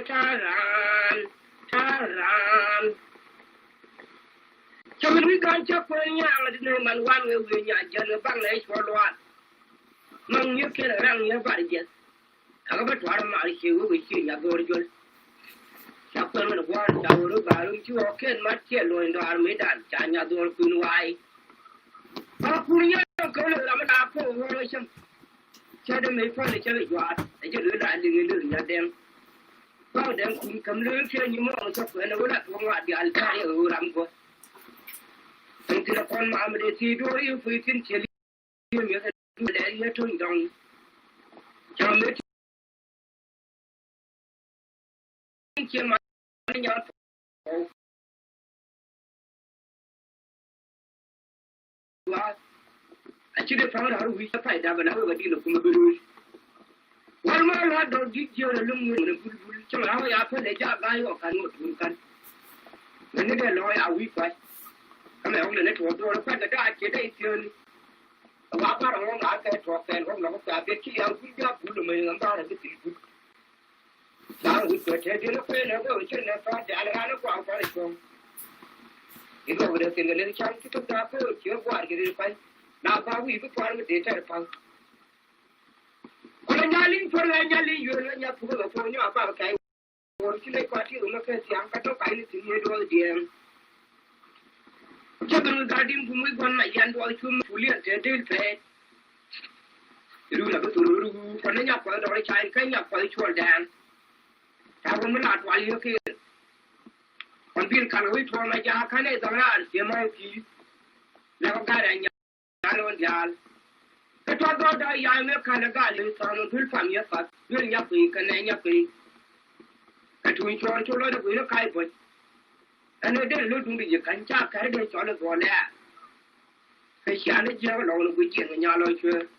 Taran. So we got your point, young man, one will be your general bang for what. None you can around your body yet. I have a twelve miles you will see your gorgeous. Chapel of one, I will look out to your kid, much yellow in the army that China don't know why. How could you go to the Apple? Shadow may probably tell you what, I just realized you do them. Well, then, come look at you more of when I will not go at the Altai or Rambo. Until upon Mamma, see, do you if we can tell you, then you're turned down. John, let you money out. I should have found out we supplied that, but I would deal with the one more lad don't get your aluminum. So how I put a job by or can. When they get lawyer, we fight. Come on, the network door, quite a guy today. A lot of long I can talk and home of that. They see how we got put them in about a bit. Now we could take in a pen of those children and find the Alana Ground for it from. You know, there's a little chance to put that for your water. Now, we could find the data punk. When you're for Lanjali, you're in your pool of phone about a or you make what you look at young cat of kindness in your door, dear. Children regarding whom we want my young boy to fully attended pay. You do have to do for the upper or a child kind of for dance. Have a minute while you're here. On being can we for my jack and it's a large, your monkey. Never got any. The top of the young kind of garden from the from your cut, you're yapping and yapping. And to enjoy to load of window kite. And I didn't look into your cancha carried a solid one there. I shan't jail along with you and yellow shirt.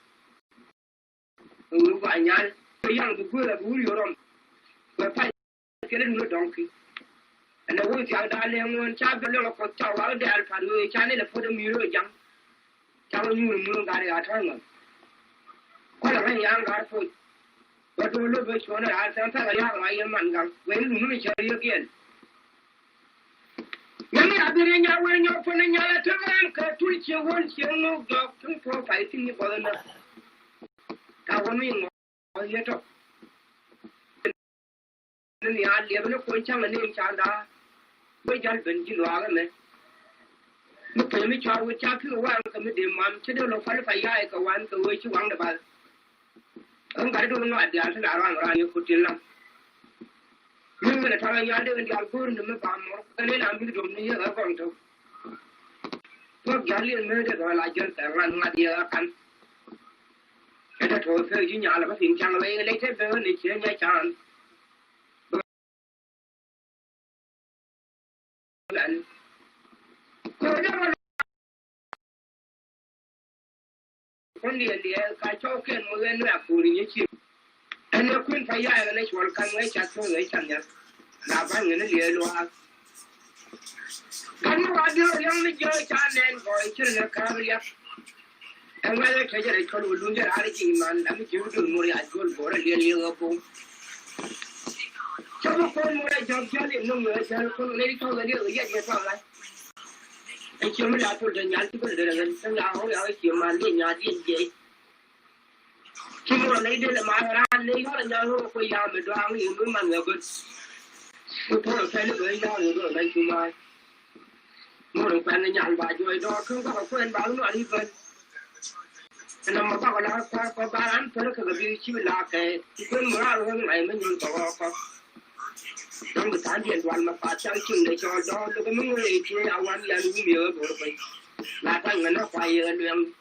Who by yan, the young good of who you're on. We're getting no donkey. And the woods young darling one chap the little tower out there for the channel for the mirror young. Tell you the moon got it at home. Quite a very young guy foot. But to look which one I sent a young iron man when you shall you again. When you have been in your way, you're putting your letter, twitch your once you know, dog, two for fighting you for enough. Now, mean, all your talk. Then the odd level of point and name Chanda. We just been you are a man. Look at me, child, with Chappy, one committee, Mom, to the local PATYAI, one to which you want about. I don't know the answer around you put in them. You're going to try and you're in the Alpur in the Mapam, and then I'm going to hear a conto. So Gally and murdered while I just ran my dear can. And I told Virginia, I was in Chanaway later, burn it in your chance. Only the I talk and when we are pulling your chip. And the Queen PATYAI and will come away at home. Now, I'm in the yellow. Come on, young Joy and boy, children carry up. And whether I could lose your attitude, man, I'm due to Murray at good for a year ago. So, for more job, Johnny, no, lady told you yet, yes, all right. And she will not put the Yaltical and now I see my linear DJ. She will lay the Mara and lay on the way out the drawing in woman of goods. We put a fellow going down the road like you might. More than a young by your dog, come a friend, but not even. And I'm about a lot of Baran, political abuse, you laugh at. You couldn't run when I mean you to walk. Don't be tired, one my father, the short dog, the memory, I want young year, laughing enough fire and them.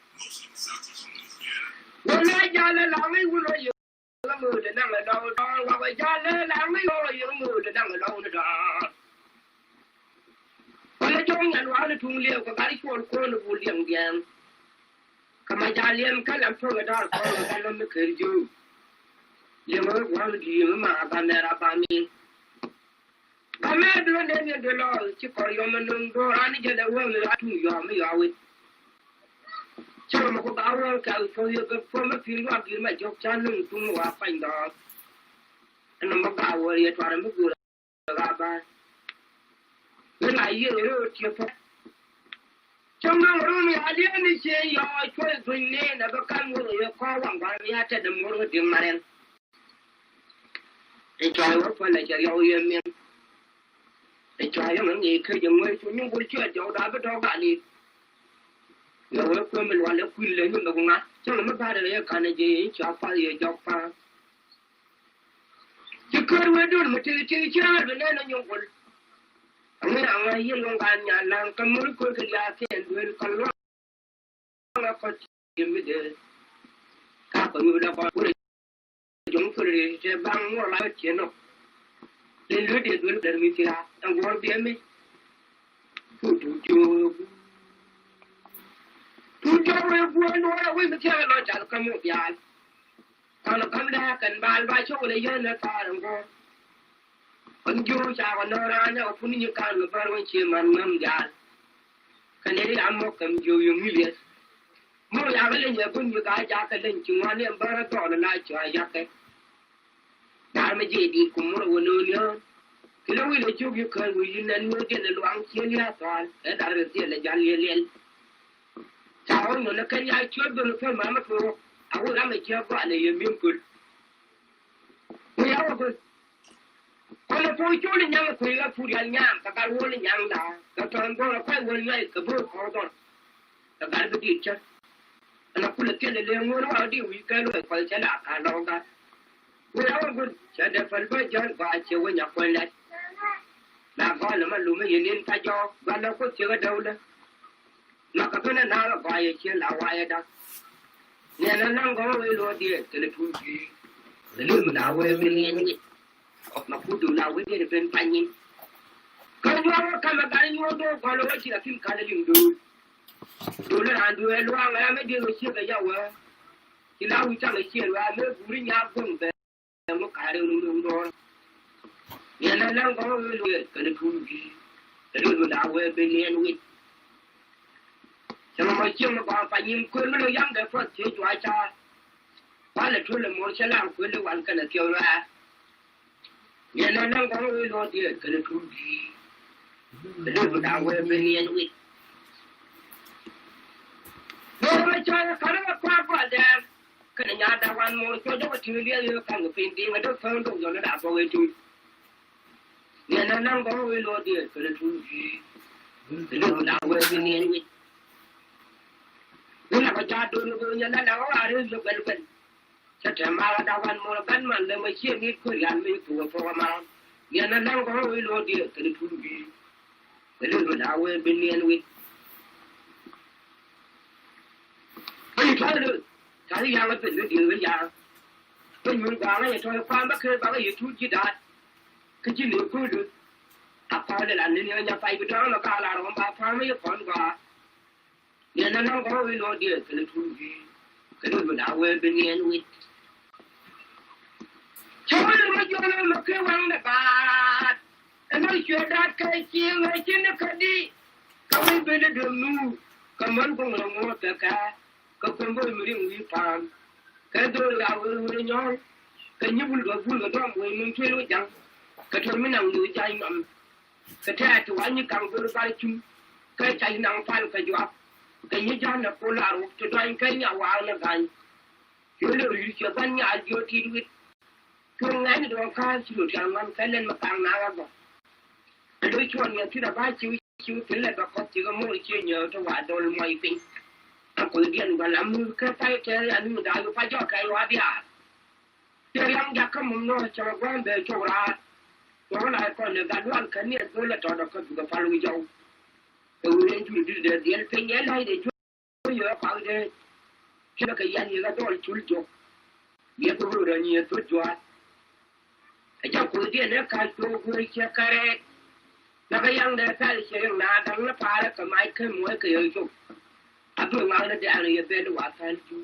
When I got a long way, will you? Mood and I'm a dog, while I got a long way, or you mood and I'm alone the dog. When I joined and wanted to live, a very short corner of William again. Come my Italian, can I throw a dark corner and I'm the kid you. You know, one of you, my banana by me. I made London in the law, Chico, your man, go on to get a woman to your with. So I'm about California from a few of you, my job channel to find out. anh nằm bao rồi ya toàn mất rồi là ba cái này rồi chưa phải trong đó rồi mình ai đi chơi ya chơi tôi nè là có cam rồi ya có quảng quảng ya chơi đầm rồi tiếng mà đen cái chơi nó phải là chơi yêu em em cái chơi nó gì khi dùng người chúng những buổi chơi cháu đã bắt đầu bạn đi rồi quên mình hoàn lại quên lên nhưng mà cũng ngã cho nó mất ba đời ya cái này gì cháu phải ya cháu phải chứ cơ hội đó mà chơi rồi nên nó nhung quên anh ấy yên lòng gan nhà lang cầm mũi coi cái giá tiền đuôi con lo nó có tiền với đấy các con người đã có cái giống cái cái băng mua lại tiền nó lên lưới điện đuôi để mình ra anh gọi biển mi chú rồi buồn nó với mình chơi nó chả có một giá còn nó cầm ra cần bàn vài chỗ lấy dân nó ta đừng có con chú cha con nó ra nhá phun như cá người ta nói chuyện mà ngâm giá cái này làm một cầm chú dùng như vậy mua giá cái lên nhà phun như cá giá cái lên chúng anh em bara to là lại chơi giá cái đã mới gì đi cùng mua đồ nữa cái lúc ấy chú cái cần người nên mua tiền là loang tiền là toàn cái đã được tiền là giá liền cháu nó cái nhà chưa được phải mà thôi à tôi làm cái chưa qua này miếng cừu tôi áo cái còn là tôi chú lên nhà tôi là phụ nhân nhà các bạn muốn lên nhà đã các bạn có là phải muốn ngay cái bữa khó rồi các bạn cứ đi chơi nó cũng là cái này liền muốn nó đi uy cái rồi phải chơi là cả đâu cả tôi áo cái chơi để phải phải chơi và chiều với nhà quen lại là coi là mà luôn mới nhìn thấy cho và nó có chơi ở đâu đó mà các bạn nào là vài chơi là vài đó nè nó năng có cái lo đi cái này phụ gì cái này mình đào về bên này mà phụ du nào với cái bên phải nhìn cái đó cái mà cái nó đó có lo chỉ là phim cái này đồ là ăn đồ loang là mấy điều chơi cái nhau à thì lao chẳng là chơi là mấy phụ nữ nhà cũng về nó cái đều đúng rồi nè nó năng có cái này phụ gì cái này mình đào về bên này WIIT nhưng mà chưa mà còn phải nhìn quên nó dám để phát chế cho ai cha quá là thôi là muốn sẽ làm quên được hoàn cái là tiêu ra nhà nó đang có cái lo tiền cái là thu gì cái đó là đào về bên này WIIT rồi mà cha cái đó qua đẹp cái nhà đào hoàn mua cho nó chịu liền được cái tiền tiền nó phân đồng rồi nó đào vào cái chui nhà nó đang có cái lo tiền cái là thu gì cái đó là đào về bên này WIIT nên là cha tôi nó nhận ra là có ai được gần chắc chắn mà đào văn mua bánh mà để mà chia ít cái ăn mình của phong mà nhận ra đang có cái lo đi cái thứ gì cái đó là đào về bên này WIIT cái thứ đó cái gì màเป็นเรื่องvới nhà tôi muốn bảo là tôi qua mấtเคยbảo là gì chút chỉ đạt cái chuyện này cứ được à phải là nên nhà phải cái đó là cả là nó bảo phải mấy con qua nhà nó có cái lo đi cái thứ gì cái đó là đào về bên này WIIT cho nên mà cho nên mà cái quan là cả em nói chuyện đạt cái chuyện nó cái đi cái bên đó đường nu cái món cũng là mua cả cái con bơi mới đi phạm cái đó là cái nhỏ cái nhung cái đó mình chơi nó chẳng cái thôi mình nằm dưới trái ngầm cái thế thì anh như càng vừa bay chung cái trái nằm phan cái giọt cái như cho nó cô là cho anh cái nhà vào là cái chứ liệu cho ban nhà vô thì WIIT thường ngày nó đâu có chịu chẳng ăn cái lên mà càng nào rồi đôi chuột nhà thứ là ba chịu thế là có chỉ có mỗi chuyện nhớ cho quả đồ ngoài pin có điện và làm cái phải cái anh mình đã phải cho cái hóa bia cái làm giặc cái mông nó cho quan về cho ra đó là con người ta đoán cái này tôi là cho nó có cái phải lui dâu từ lên chủ để điện pin nhé này để cho nhớ khoảng đây khi mà cái anh người ta nói chul cho biết tôi rồi nhiều tôi cho cho cô điện nó cái tôi người chia cái là cái anh để phải chơi na đăng nó phá cái máy cái mũi cái yêu cho à tôi ngang nó để anh ấy về nó vào thành chú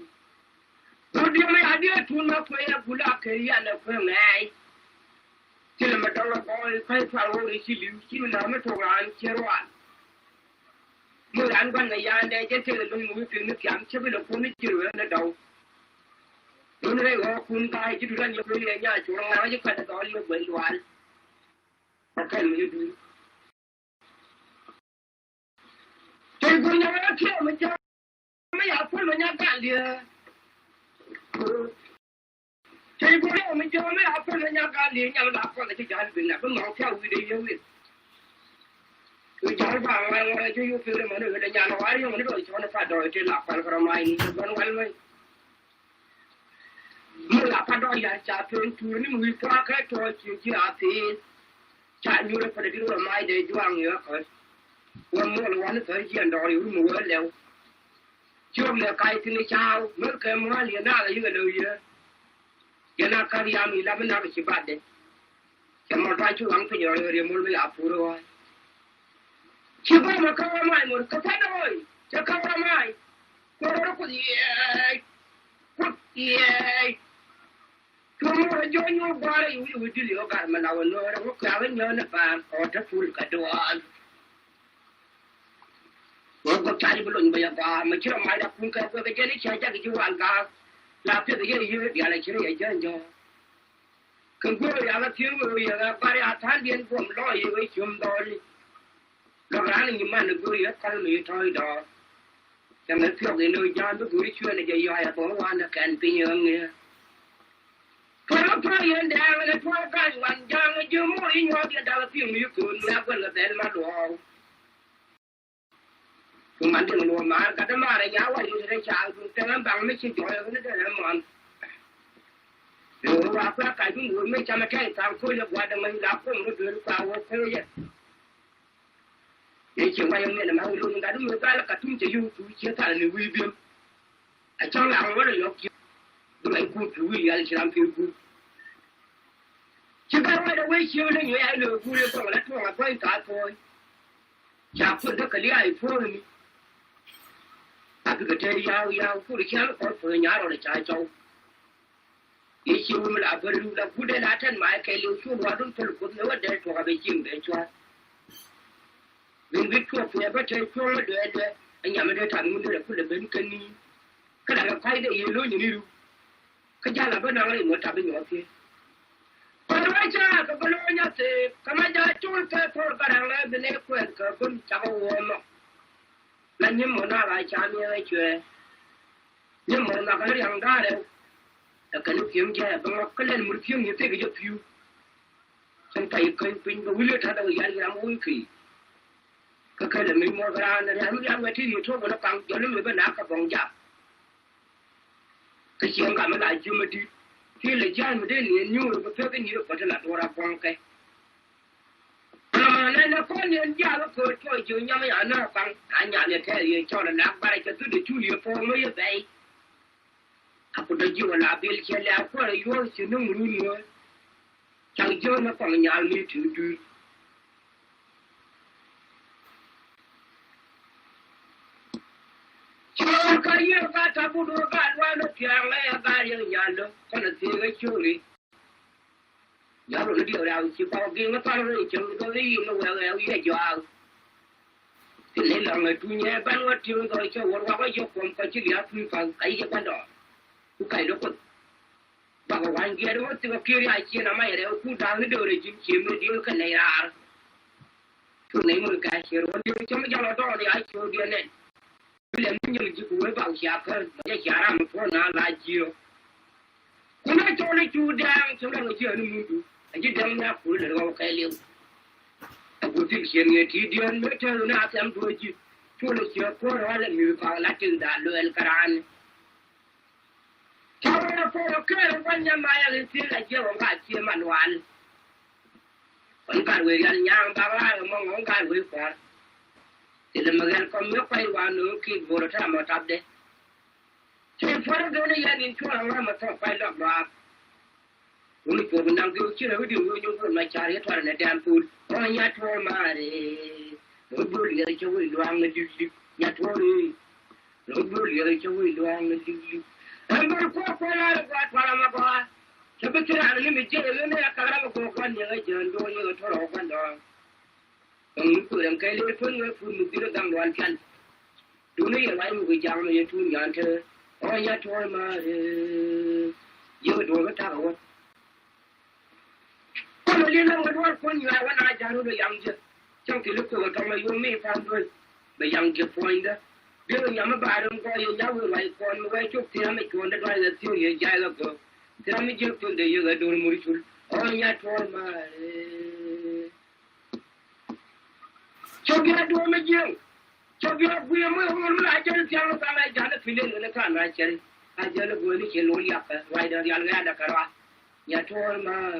tôi đi mấy anh ấy thu nó phải bula cái anh nó phải ngay chỉ là mà đâu là phải phải rồi chỉ lưu chỉ là nó thôi anh chơi rồiมื่ออันวันในยานได้จะเจอลงมือถึงนึกอย่างเชื่อไปหลบคนไม่เจอในเดา Tôi nói làคุณตายที่ดูแลยังไม่ได้เนี่ยช่วงนั้นจะกันตอนนี้เป็นวันโอเคไม่ดูแต่คนยังไม่เที่ยวมันจะไม่อยากพูดมันยังกันเลยแต่คนยังไม่จะไม่อยากพูดมันยังกันเลยยังหลับก็จะจะหันไปนะก็มองเที่ยววิดีโอวิคือจะให้ฟังอะไรที่อยู่ฟิลมันเลยแต่ยังน้อยยังไม่ได้ชวนฟ้าดอยที่หลับกันกระมัยวันวันเลยมื่อหลับพัดดอยจะเป็นตัวนี่มือฟ้าแค่ตัวจริงที่อาทิตย์จะอยู่ในประเดี๋ยวไม่ได้จ้างเยอะคนวันเมื่อวันเคยเยี่ยนดอยอยู่มือแล้วช่วงเมื่อไกลที่ในเช้าเมื่อเคยมาเรียนหน้าอะไรอยู่เลยเยอะยันนักการยามีแล้วมันนักชิบะเด็กจะมาได้ช่วงที่เราเรียนมุลไม่อาฟูรอยชิบะมาเข้ามาหมดก็พัดดอยจะเข้ามาก็รู้ก็ดีก็ดีKamu aja nyobaอยู่ที่เหลือกันมาเราเนอะว่าเขาเงินปานอดทุนกระโดดว่าก็ใช้บอลลูนไปยังว่าไม่เชื่อไม่ได้คุณก็ไปเจอที่ใช้จากที่วันกันลาเพื่อที่จะยืดเดี๋ยวอะไรเชื่ออย่างเจ้าคุณก็อยากเชื่อว่าอย่างไรไปอาทานเดียนผมรออยู่ไว้ชมดอลแล้วร้านนี้มันก็อยากกันมีทอยดอจะไม่เชื่อในเนื้อยานก็คือช่วยในใจย่อยตัววันจะแก่นปีอย่างเงี้ยพอเราพอยันแดงเลยพอกันวันยังยืมมือหยอดดาวที่มีคุณแล้วก็เลยเดินมาดูคุณมันถึงรัวมาก็จะมาในยาวอยู่ในชาคุณแต่ละบางไม่ใช่จอยก็ได้แต่มันหรือว่าพระกายคุณไม่จำไม่แค่ทางคุยแล้วว่าจะมันรับก็มันเกิดกว่าว่าเคยยังเชื่อว่ายังเนี่ยนะมันรู้กันดูกันแล้วก็ทุ่มจะอยู่คุยเชื่อท่านในวิบีไอ้ช่างหลังว่าเรายกดูไอ้กูผิวอะไรฉันผิวกูฉันก็ว่าจะไว้เชื่อเรื่องไอ้เรื่องกูเรื่องของแล้วทั่วมาพ่อตาพ่อจะพูดถ้าเกิดไอ้พ่อนี่ถ้าเกิดยาวพูดแค่แล้วก็เพื่อนยาเราเลยใจเจ้าไอ้ชื่อมันละเบอร์รู้ละพูดได้ละท่านหมายแค่เลี้ยวช่วงวันรุ่งฝนฝนแล้วว่าเดินทั่วไปจิ้มไปชัววิ่งทั่วเพื่อนก็เจอช่วงแล้วเดินไอ้ยังไม่ได้ทำมันเลยพูดเลยเป็นกันนี่ขนาดเราใครได้ยินรู้อย่างนี้รู้ก็จะละเป็นอะไรหมดทำเป็นอย่างนี้พอเราจะก็เป็นอย่างนี้ก็มาจะช่วยแค่พอกันแล้วเป็นเอกวนก็คุณจะเอาหัวมาแล้วยิ่งมันอะไรชามีอะไรช่วยยิ่งมันอะไรก็ยังได้เลยแต่ก็นึกยังแย่บางก็เล่นมือเพียงอย่างที่ก็จะพิวฉันไปเคยเป็นก็วิ่งท่าเราอย่างนี้มุ่งขี่ก็เคยเลยมีมอเตอร์ไซค์นะมันยังไม่ที่อยู่ทั่วบนกลางย้อนเลยเป็นนักกระบองจับก็เชื่อกันมาหลายชั่วโมงที่เลยย้ายมาได้เนี่ยยูก็เพื่อเป็นยูก็จะหลับตัวรับฟังกันนั่นนะคนเนี่ยยาก็เกิดช่วยช่วยยังไม่อ่านนะฟังอ่านยาเนี่ยแค่ยังชอบนักไปจะตื่นช่วยฟองไม่ได้อากูจะอยู่ลาเบลเชียแล้วก็เลยย้อนสิ่งนู้นรู้เนี่ยจังย้อนมาฟังยาเนี่ยถือดูช่วยกันเยอะกันทับดูกันว่าเราเพียงเลยกันยังยาเลยคนละทีก็ช่วยยาเราเดียวเราชิบะกินก็ตอนนี้จังก็เลยเราเอาเยอะจ้าที่เล่นหลังเลยทุนเนี่ยบ้านวัดที่มันก็ช่วยว่าก็ยกความก็ช่วยฟื้นฟังไอ้ยังบ้านดอกกูไก่ดอกบางวันเกี่ยวกับตัวคิริอาชีพน้ำมันเดี๋ยวกูทางนี้เดินจิ้มจิ้มเดียวกันเลยอ่ะทุนไหนมันก็เชื่อวันเดียวจะไม่ยอมเราต้องเลยไอ้ชั่วเดียวเนี่ยเรื่องมันยังจะกูไม่บอกเสียกันจะเสียรำพอหน้าลายจีโร่คุณน่าจะเลยจูดังฉันเลยเชื่อนี่มึงดูไอ้ดังน่าพูดเลยว่าใครเลี้ยวแต่กูที่เขียนเงี้ยทีเดียวไม่เจอหน้าแซมตัวจีช่วยเลยเชื่อกูเราเลยมีฟังละจึงด่าเลยกระดานชาวเราพอเกิดวันยังมาเลยเสียเชื่อของการเชื่อมันวันวันการเวรยางบางร้านมองของการเวรก่อนที่เรามาเรียนก็ไม่ไปวันนึงคิดบริษัทมาทับเด็กที่ฝรั่งเดี๋ยวนี้ยังอินชัวร์เรามาทำไปหลอกเราวันนี้ผมนั่งดูชื่อวิดีโอยูทูบมาจารีตวันนี้แดนพูดวันนี้ทัวร์มาเลยเราบุรีเราจะวิ่งลวงเลยดิยัดทัวร์เลยเราบุรีเราจะวิ่งลวงเลยดิเราบุรีก็คนละกว่าทัวร์มาก่อนฉันไปเจออะไรไม่เจอเลยเนี่ยกำลังก็คนยังไงเจอโดนยังทัวร์กันดองตัวยังไกลเลยพุ่งเลยพุ่งมุดเลยดังวันกันดูนี่ยังไงมึงก็ยังไม่ยันทุนยันเธอวันนี้ทัวร์มาเลย yêu đồ cái thằng luôn con nó liên lạc với con nhiều ai nói ra nó yang chứ trong thì lúc của thằng này yêu mi phan rồi bây yang cái point đó bây giờ nhà mà bà đông coi yêu nhau rồi lại con quay chụp thì mình còn đã nói là siêu gì dài lắm cơ thì mình chụp tuần để yêu cái đồ mới chụp nhà thôi mà cho cái đồ mới yêu cho cái bữa mới hôm nay chơi tiếng nó càng lại chán nó phình lên nó càng lại chơi giờ nó vừa đi chơi lối giặc vài đợt giặc ra đã cả nhà thôi mà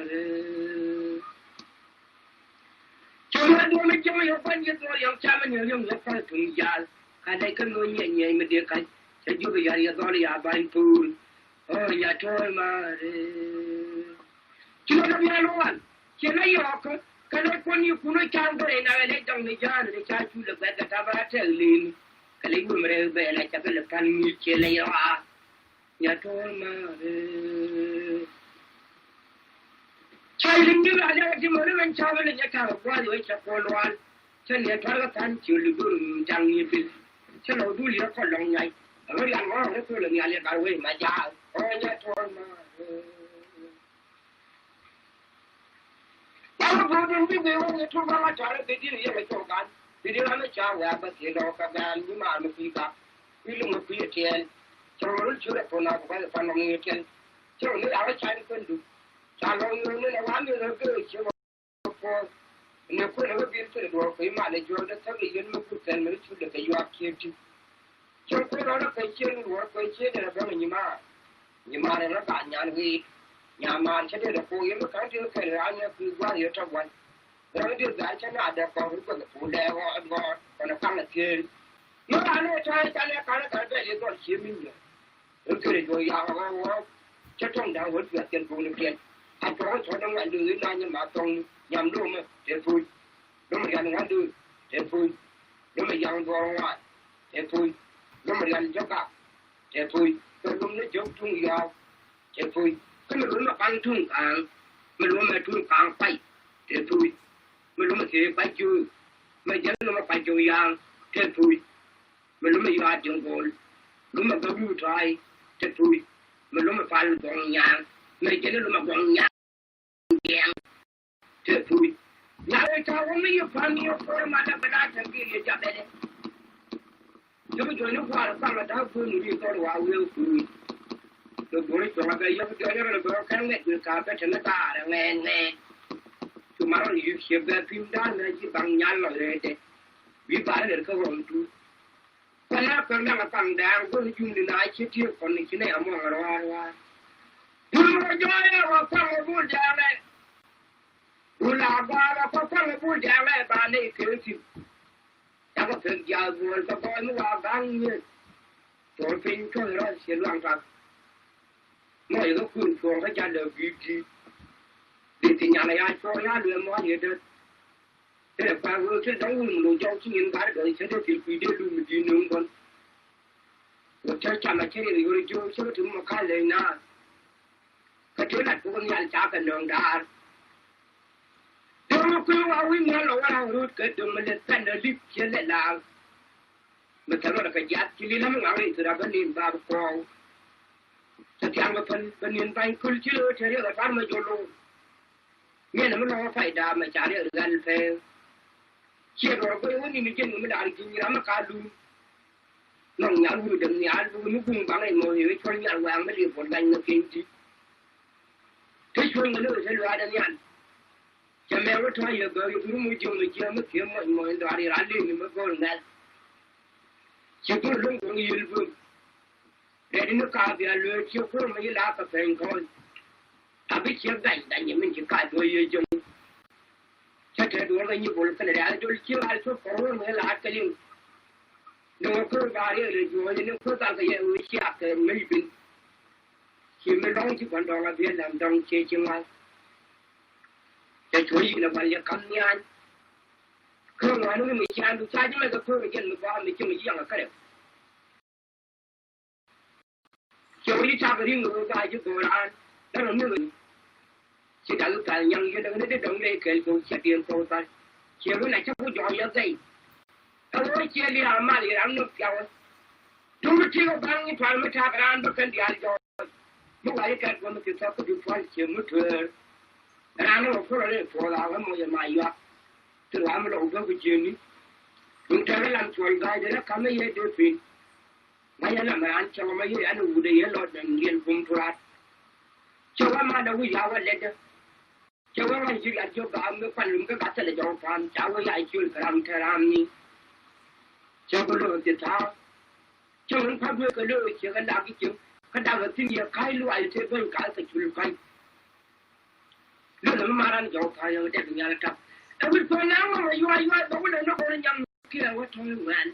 cho cái đồ mới chơi yêu ban nhiêu rồi yêu cha mình nhiều nhiều nhất phải thùng giặc cái này cái người nhẹ nhẹ mình đi cái sẽ giúp cái gì đó là bài phun nhà thôi mà chúng nó đi luôn chỉ lấy học cái này con yêu cũng nói chăng cái này này trong này ra để cha chú được cái ta bắt chơi liền cái này người mới về lại chắc là can như chơi lấy ra nhà thôi mà chơi lính như là cái mà nó bên cha bên nhà cha qua rồi chắc con loan cho nên thằng cái thằng chịu được chẳng như vậy cho nó đủ liều con lòng nhảy ở đây nó cứ là nhà liền bảo vệ mà cha nhà thôi mà Kalau bodoh ni memang itu kalau cara jadi dia macam kan, jadi lama cara apa sih kalau kagak ni mah mesti tak, film mesti tiel, kalau curang pun aku kan pandang ni tiel, kalau ni awak cari pendu, kalau ni awak ni lagi cuma ni aku nak biar tu dua kali malah jual dah tapi yang aku kan mesti sudah kayu akhir tu, kalau orang kecil dua kecil dah berapa ni mah dah banyak ni. Nhà màn sẽ được cô yếm cái thứ cái là anh cứ qua hiểu trong quanh rồi được giải cho nó được còn cũng được phụ đề ngon còn nó căng là kia nó ăn nó chơi cái này cái về còn chiếm mình rồi cái này rồi giàu ngon cho trong đó vẫn việc tiền phụ được tiền anh có cho nó lại đưa ra nhưng mà còn nhầm luôn mà tiền phụ nó mà gần ngon đưa tiền phụ nó mà giàu ngon ngoài tiền phụ nó mà gần cho cả tiền phụ tôi cũng nó chốt chung giàu tiền phụ cái mình muốn mà băng thung càng mình muốn mà thung càng phải thì thôi mình muốn mà thế phải chưa mà giờ nó mà phải chơi giang thì thôi mình muốn mà giang trường gol muốn mà có vui trai thì thôi mình muốn mà phải gọn nhàng mà giờ nó mà gọn nhàng đèn thì thôi nhà ơi cháu không biết phải nhiều rồi mà đã bắt đầu cái gì chả đấy nếu mà chơi nó qua là sao mà đau phương đi con vào yêu phương tôi nói cho cái gì tôi nói là tôi cái này tôi cả cái chân ta là nghe tôi mà nói yêu xem cái phim đó là chỉ bằng nhăn rồi đấy vì vậy là cái hồn tôi cái nào cái nào bằng đàn tôi dùng để nói chết thiệt còn cái này mà rồi tôi nói cho là con cái buôn giang này tôi làm ba là con cái buôn giang này bà này kiểu gì chắc có thể giờ vừa có coi nó là đang như tôi phim cho nó sẽ loạn ra mọi người cũng thường phải trả lời vị trí thì nhà này ai cho nhà lừa mọi người được thế là qua vừa cái đóng mình đồ cho chính những cái đấy sẽ được thì quy định luôn mình đi nương con rồi chắc chắn là cái này rồi cho số thứ mà khai lên na cái thứ này cũng nhà trả cái đường đà tôi cứ vào với nhà lâu nào rồi cái đường mình lên thành là lip trên lại là mình thấy là cái giá chỉ là mình nói thì là vấn đề ba con setiap penyen paling kecil cari orang menjolong. Ni nama orang faedah mencari orang fair. Siapa orang ni mungkin mendari kini ramai kalu. Nong nyalu dan nyalu nukung bangai mau ni cuci nyalu yang mesti pun dan nukinti. Terus mana selalu ada nian. Jamai orang tua ya gaya guru mujung mungkin mau dari rally ni macam mana. Siapa orang kong ilmu. Để nó cao về lừa chiếu phim mấy lá cà phê thôi, ta biết chiếu đánh như mình chỉ cài đuôi yêu chung, chắc chắn đuổi cái như bộ cái này là chiếu ai số cổ mấy lá cái gì, nó cứ vào đây rồi nó cứ tăng cái gì chiếc cái mấy bình, khi mấy đóng chỉ còn đóng là viên làm đóng chơi chung ai, cái chỗ gì là phải cầm nhang, không nói nó mình chán được sai chứ mấy cái phim mình见mình qua mình chung mình chỉ là cái đấy. Chiều đi cha cái người ta chứ tôi là đó là người chỉ đã lúc này nhận cái nó động đây cái tôi sẽ tiền tôi ta chiều cái này chắc cũng giỏi như vậy tao nói chia đi làm mà đi làm nước kéo chúng nó chiều bằng như thoại mới cha cái ăn bất cần đi ăn rồi Mo ai ka ko mo ke ta ko du fa che mo twer. Ra no ko le fo la ga mo ya ma ya. Tu la mo lo ko je ni. Kun ta lan tuan ga de ka me ye de fin. Ma ya na ma an cha ma ye an u de ye lo den gen bum turat. Cha wa ma da wi ya wa le de. Cha wa ma ji ga jo ga me pan lum ka ta le jo fan cha wa ya ju ram ta ram ni. Cha ko lo de ta. Cha wa pa bu ko lo che ga da ki chu. Ka da ga tin ye kai lu ai te ben ka ta chu kai. Lo lo ma ran jo pa yo de nya la ta. E wi ko na ma yo ba ko le no ko nyam ki la wa to wan.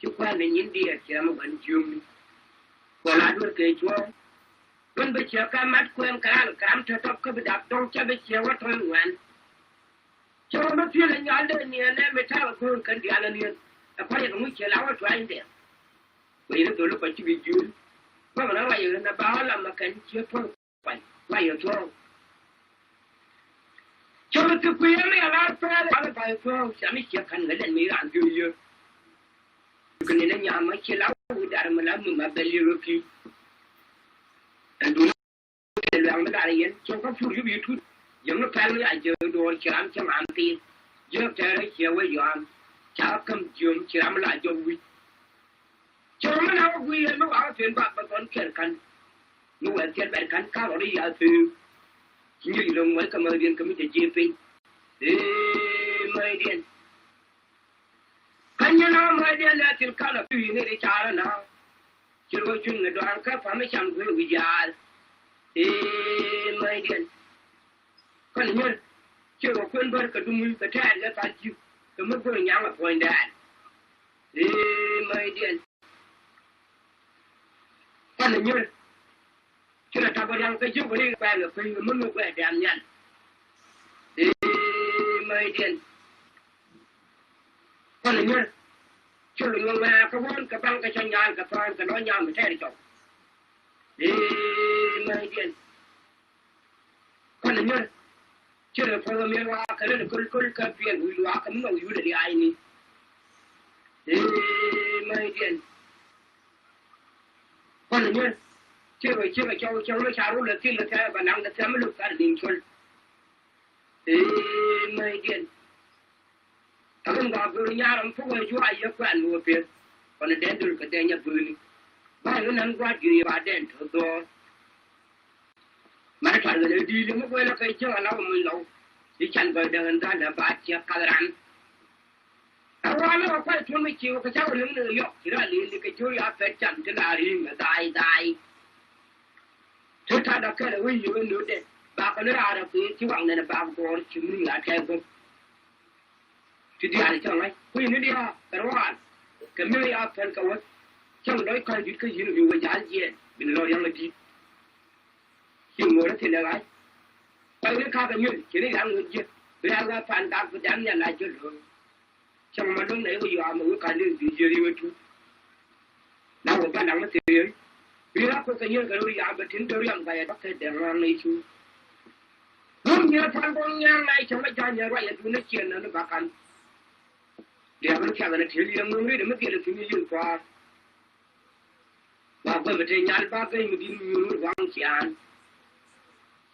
Chứ qua nên nhìn đi chỉ là một vấn chương còn là đôi cái chúa vẫn bây giờ cái mắt quen cả là cảm cho tóc cái bị đạp đông cho bây giờ quá thôi ngoan cho nó phía là nhỏ lên nè nên mới thao con cần dia là nè à phải là muốn chơi lão ở chỗ anh đấy bây giờ tôi lúc phải bị dùn mà nó bây giờ nó bảo là mà cần chơi thôi phải bây giờ thôi cho nó cứ quý mấy là phải là phải thôi sẽ mới chơi khăn cái lần mấy lần chưa cái này nhà máy chế lão đã mà làm mà beli roki anh đúng cái lượng nó đại diện trong các phụ giúp YouTube giống nó phải là giờ đồ chạm cho làm tiền giờ cái đấy chiều với dọn chả cầm trường chỉ làm lại cho vui cho nó nào vui nó bảo chuyện bạc mà còn kẹt cắn nó là chuyện bạc cắn cao ở đây giờ từ như lòng mấy cái mơ điên cái mấy cái chia pin mơ điên anh nhớ mai đây là chuyện cả là tùy này để trả nào chỉ có chuyện người đoàn các phạm mới chẳng có bị già mai đây còn nhớ chưa có quên bớt cái đúng cái trái là phải chịu cái mức của nhà mà point đạn mai đây còn nhớ chưa là ta có đang cái chỗ của đi qua là phải mức mức về đàn nhận mai đây còn nhớ cho lượng mà có vốn cái băng cái chân nhàn cái phàn cái nói nhàn mình thay đi chồng mai điên còn nhớ chưa được phong miếng hoa cái đó là côn cái phiền hủy hoa cái muốn hủy được đi ai nè mai điên còn nhớ chưa phải cho nó chào lúc là tiên là thế và nằm là thế mới lúc ta định chôn mai điên Akan babu nyaram fuwa juwa ya kwa nuwa pe wana dendul ka denya buni ba yo nan gwa jiri ba den to do ma ta le di le mo ko la kai cha la mo lo di chan ba dan da la ba cha karan awala ko to mi chi ko cha le mo yo kira le ka ju ya pe chan ta la ri ma dai to ta da ka le wi yo no de ba ko le ara pe chi wang ne ba ko chi mi la kai ko thì đi ăn chẳng này, quy nó đi ha, cái đó ăn, cái mấy ăn phần cầu ấy, chẳng nói coi cái gì nó bị giá gì, mình lo yang là gì, chịu ngồi đó thì là ai, coi cái khác cái như, chỉ để ăn người gì, để ăn cái phần đạp cái đám nhà lại chưa được, chẳng mà lúc này bây giờ mà cái gì gì mà chú, nào một cái đằng nó thì vì đó có cái như cái đôi giờ mà tính tôi làm cái bắt thấy đèn ăn này chú, không nhớ phần con nhang này chẳng phải cho nhớ vậy là chú nó chuyện nó bạc ăn. Dia akan kaya nak cili yang mungkin dia mesti ada sini juga. Bapa betul nyal bapa ini mungkin mulu wang sian.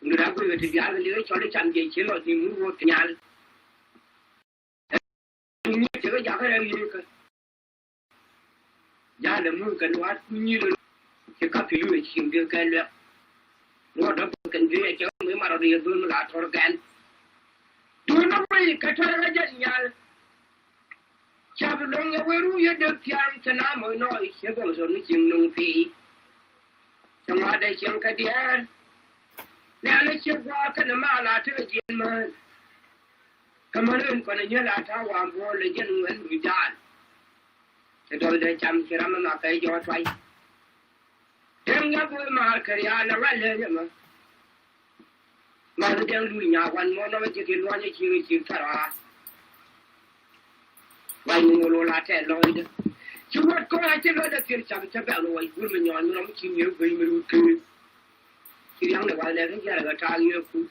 Nggak aku betul dia akan lihat soalnya canggih cilo di mulu nyal. Ini juga jaga yang ini kan. Jaga mulu kan luar ini loh. Jika pilu itu dia kan lihat. Luar dapat kan dia jauh memang dia dulu melator kan. Dulu apa ini kacau aja nyal. Chào đông nhà quê ru được thiang cho nó mới nói sẽ có số nó chừng nông phi trong hoa đây chừng cái đĩa nè nó chưa qua cái mà là thứ chuyện mà cái mà lên còn nhớ là thao hoàng vô là dân nguyễn bị chán thì tôi đây chăm chỉ làm mà cái gió xoay thêm nhớ vui mà cái nhà nó lại lên mà nó đang lùi nhà quan mà nó chỉ cái loa như chỉ thà ra vài người lo la thế rồi đó, chú vật có ai chơi rồi đó tiền chăm chăm bèo rồi, vui mình nhon nó chỉ nhiều vui mình cười, chỉ rằng là vài lần cái là cái nhiều cú,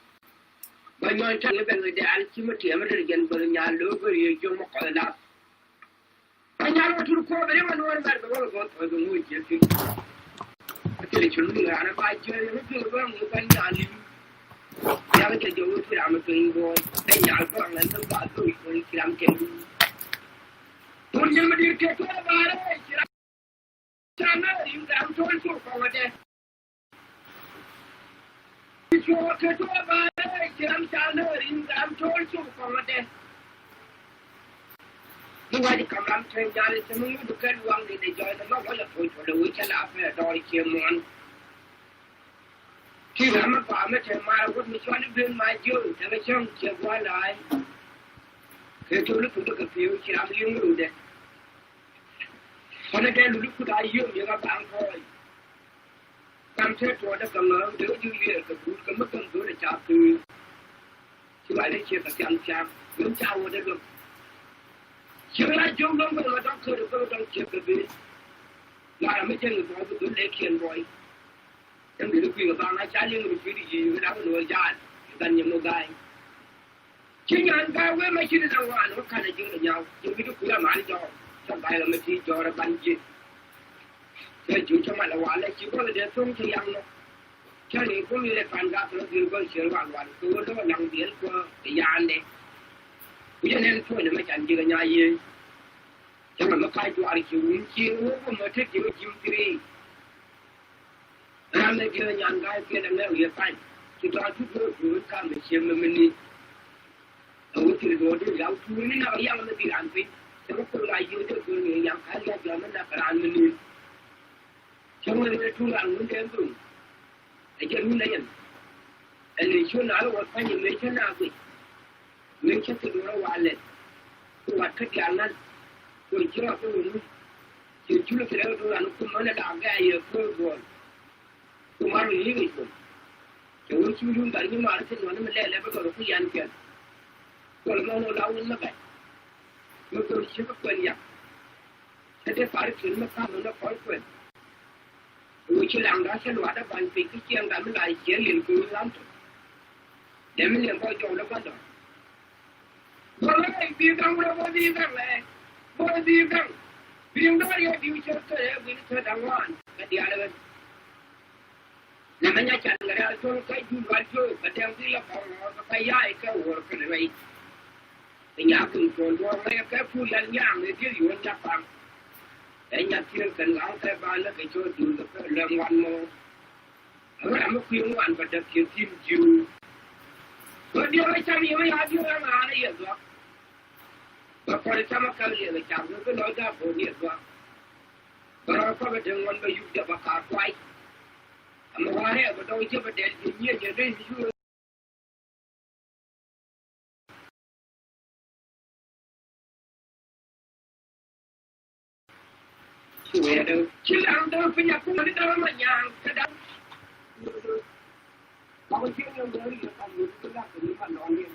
vài nhon trang cái người để chỉ mà tiền mà để dân bờ nhà lúa cái cho mà coi là, vài nhà nó thu qua bên mà nó ăn bạc đó là có thôi cũng nguy hiểm chứ, Jadi cuma anak baca yang itu orang bukan nyali. Yang kita jauh tu ramai tengok. Nyal orang lain tu batu itu kiram kendu. Tuan yang berdiri tu ada barang. Kiram sana yang dalam tuan tu kau ada. Kiram tu ada barang. Kiram sana yang dalam tuan tu kau ada. Dua di kamar saya jadi semua bukan uang di dijual nama boleh foto dulu cakap apa dari kiaman. Kita mana pamer saya malah buat macam ni belum maju, tapi macam siapa lain. Kita dulu tu kepiu kiam liung dulu deh. Pada dia dulu tu dah liung dia kan bangkoi. Kam saya tu ada kamar dia jual kebun kemudian tu ada capu. Sebab dia siapa siam belum jauh dah belum. Siapa jom long kalau tak kerja kalau tak siapa beri, lara macam ni bawa tu lekian boy. Yang dulu kita bangsa cari orang ciri je, kita orang jalan, kita ni mugai. Jangan kau macam ni orang, orang kan jadi nyau, jadi tu kita mari jauh, sampai lah mesti jauh banjir. Saya juga malah wala, siapa dia song siang no. Jadi pun ni lepas dah terus juga siapa wan, tu orang yang dia tu yang ni. Punya ni tu ni macam dia nyai. Jangan makai tu hari cium cium, macam cium cium tiri. Ramai dia nyangkai dia nak lihat pan. Kita tu tu kan macam ni. Awak tu dia yang tu ni nak yang lebih ramai. Sebab kalau ayu tu tu ni yang kaya dia mana peran ni. Jangan dia tu orang mungkin tu. Ajar ni lain. Elok nak awak pan ni macam nak. Mereka kedua wallet, buat kerjaan, kerja apa ni? Jujur kita tu anu kemana dah agak perbuat, kemarin ini itu. Jauh jujur dari mana sih mana melihat kalau kuliah kan, kalau mau lawan nak, betul siapa kuliah. Saya pakai film kamu nak kuliah. Uji langgar selalu ada banyak yang kami lagi yang kuliah tu. Demi yang kau jauh lepas tu. Boleh dibilang boleh dibilang leh, boleh dibilang. Bilang dah ya diucap saya begini sedangkan dia ada. Namanya cakap tu kai jual tu, kadang dia kalau PATYAI ke orang kenai. Yang pun kalau mereka pulang yang dia yuan Jepang. Yang tiang kenal saya balik ke jodoh ke lemwan mo. Orang mungkin wan pada tim ju. Dia macam ni ada orang mana ya tu. Bapa sama kali dia macam tu kalau dah boleh tu. Berapa dengan baju dia bakar kuai. Amawari betul je betul dia jadi tu. Sudah tu. Cilang tu punya kulit dalam yang kadang. Kalau dia yang beri depan itu dah terima longin.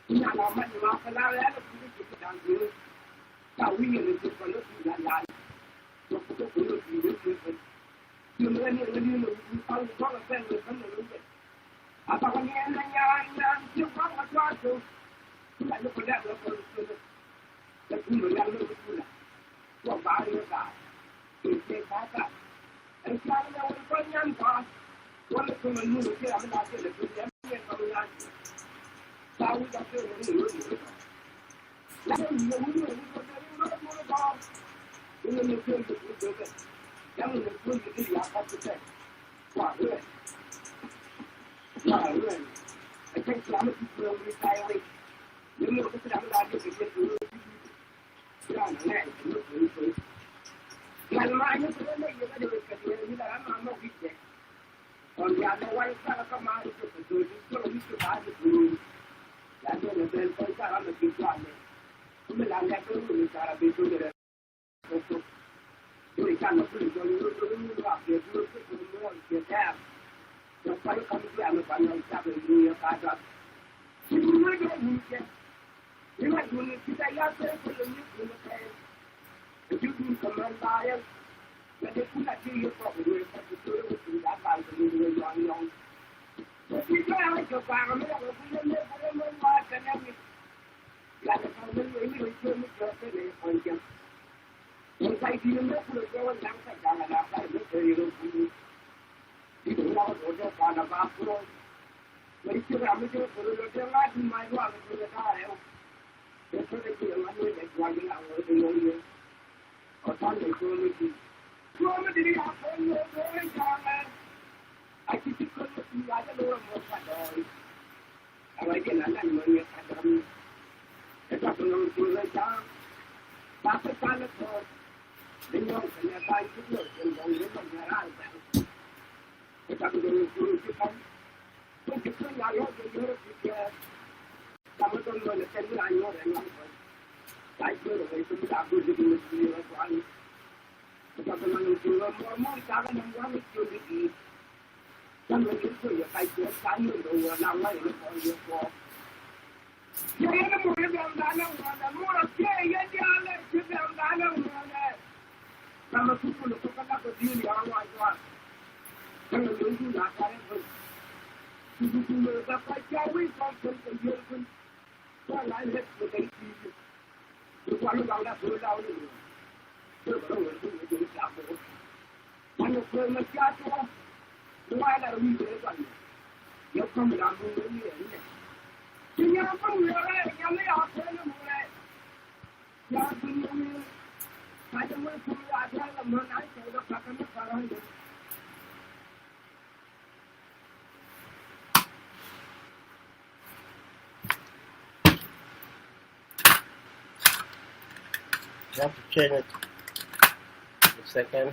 Ini alamat yang kalau ada kita dah dulu. Tahu yang itu kalau tidak jalan. Waktu itu itu. Cuma ni tahu kalau saya bukan dulu. Apakah ni yang siapa macam tu? Tidak ada pada kalau itu. Tapi yang itu pula. Buat baru dah. Kita kata. Sekarang orang panjang pas. Walaupun menurut dia ada hasil kerja yang kawan tahu tak ini. Lalu dia mula ini mungkin betul. Yang mungkin itu yang apa wah, akan selamat belum ditayang. Yang mungkin sudah ada kerja dulu. Jangan itu. Yang mana sebenarnya dia ada kerja ini dalam amal bisnes. Kalau dia ada wanita kemarin itu betul, kalau itu ada dulu, dan dia lebih cara lebih kuat. Sebenarnya itu cara betul dia. Untuk berikan betul dulu apa dulu semua kita. Supaya kami dia mengenal siapa dunia pada. Semua dia mungkin. Lewat dunia kita yang sebelum itu mungkin. Jadi kemarin jadi pula dia problem itu tidak akan menjadi yang. Jadi saya coba mengambil boleh macam ni. Yang kalau ini itu mungkin panjang. Một cái gì nó cũng được cho chẳng phải là cái nó chơi rồi thì đúng là nó cho cả là ba pro mấy cái làm cái pro nó cho lại thì mai qua cái người ta đấy để cho cái chuyện mà người để qua cái nào rồi thì người ở trong này tôi thì mà đi học con người rồi sao mà ai chỉ con nó lại cái đồ một cái rồi ai cái là mình người ta làm cái tập nó tôi lại sao ba cái nó thôi đến nhau thì nhà ta cũng được rồi những con nhà ra rồi cái tập nó tôi chứ không tôi chỉ có nhà nó thì làm cái con người là cái này nó để làm thôi tại chưa rồi tôi đã tôi đi là quá cái tập nó tôi mà sao cái năm qua chưa đi trong cái chuyện cái cái người đồ làm lại nó còn nhiều quá giờ nó mua cái đàn nó mua là chơi vậy đi lên cái đàn nó Nama suku lu tu kata ko diri awak awak. Kalau lu dah kaya pun, suku lu dah kaya wih kau pun. Kau lain het betul sih. Tu kalau kau dah sudah ni, tu kalau lu jadi siapa? Mana kau macam tu? Dua ada wih berapa ni? Yang kau melamun ni ni. Siapa pun mulai, yang ni apa ni mulai. Yang pun Ada pun ada lemah naik kalau pakai sekarang ni. You have to change it the second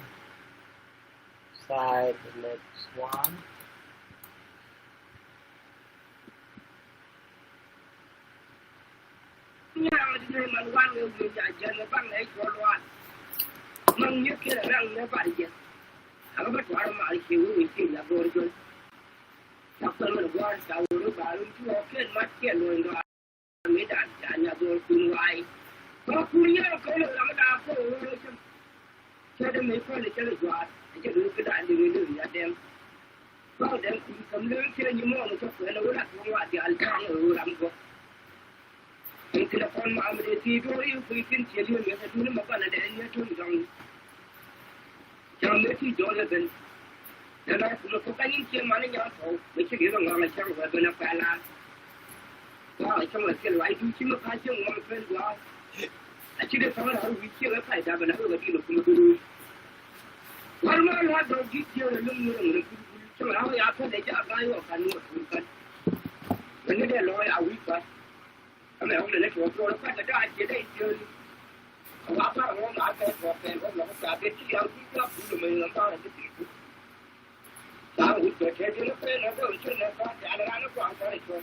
side, the next one. Nhà đi mình quan người dân nó bằng đấy cho loạn. Mang nhất cái răng nó phải vậy. Aku berjuang malu siu itu ya borjon. Tapi mana buat tahu lu baru tu okey macam lu enggak medan jangan borjon lagi. Kalau kuliah kalau lama dah aku macam saya mereka ni kalau jual, jadi lu kedai dulu ya dem. Kalau dem kemudian kita nyumur macam mana orang orang di altar orang tu. Ini telefon malam dia tidur itu bikin cilian dia tu ni makan ada ni tu jangan. Jangan mesti jual ben. Jangan kalau kau ingin cien mana yang tahu, mesti kita orang macam apa nak pelan. Wah, macam macam luar itu cuma pasang orang pelan buat. Aci dia tahu harus bikin apa dah benar benar di luar dulu. Warna luar dulu bikin lung. Cuma awak apa dia apa yang akan buat. Benda dia luar awik pas. Kami orang nak buat apa ada aja dah itu. Apa orang nak buat orang nak ada yang kita belum mengenal itu. Tahu itu jadi nak unsur nak jalan nak buat apa itu.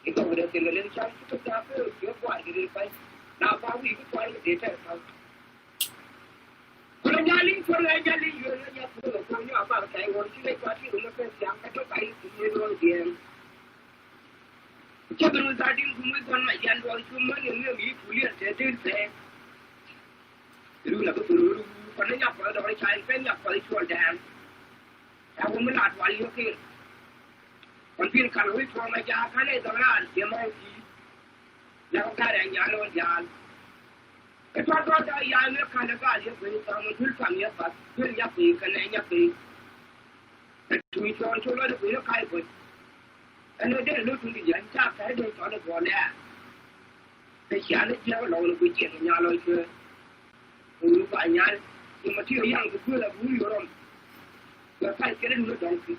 Itu sudah tinggalin saya itu apa dia buat diri saya. Nak bawa itu buat dia tahu. Kalau jali ya punya apa saya orang sini pasti rumah saya siang kata baik itu dia. Sebelum tadi kumui kon mak jan dua cuma ni kuliah saya. Dulu nak betul kon nyap pada orang cari pen nyap pada jual dan. Aku melat wali okey. Kon pin kalau itu orang macam kan itu orang dia mau di. Yang kaya yang lawan jalan. Itu ada yang kan ada dia beri tamu dulu kami apa. Dulu nyap ni kan nyap ni. Itu orang cuma ada beri kaya pun. Anh nói đến lúc chúng tôi dẫn chắc cái đây cho nó gọi nè cái xe nó chéo lâu nó bị chuyện nhà rồi chưa lúc vậy nhà nhưng mà thiếu yang cũng là vui rồi rồi phải cái nó đóng thì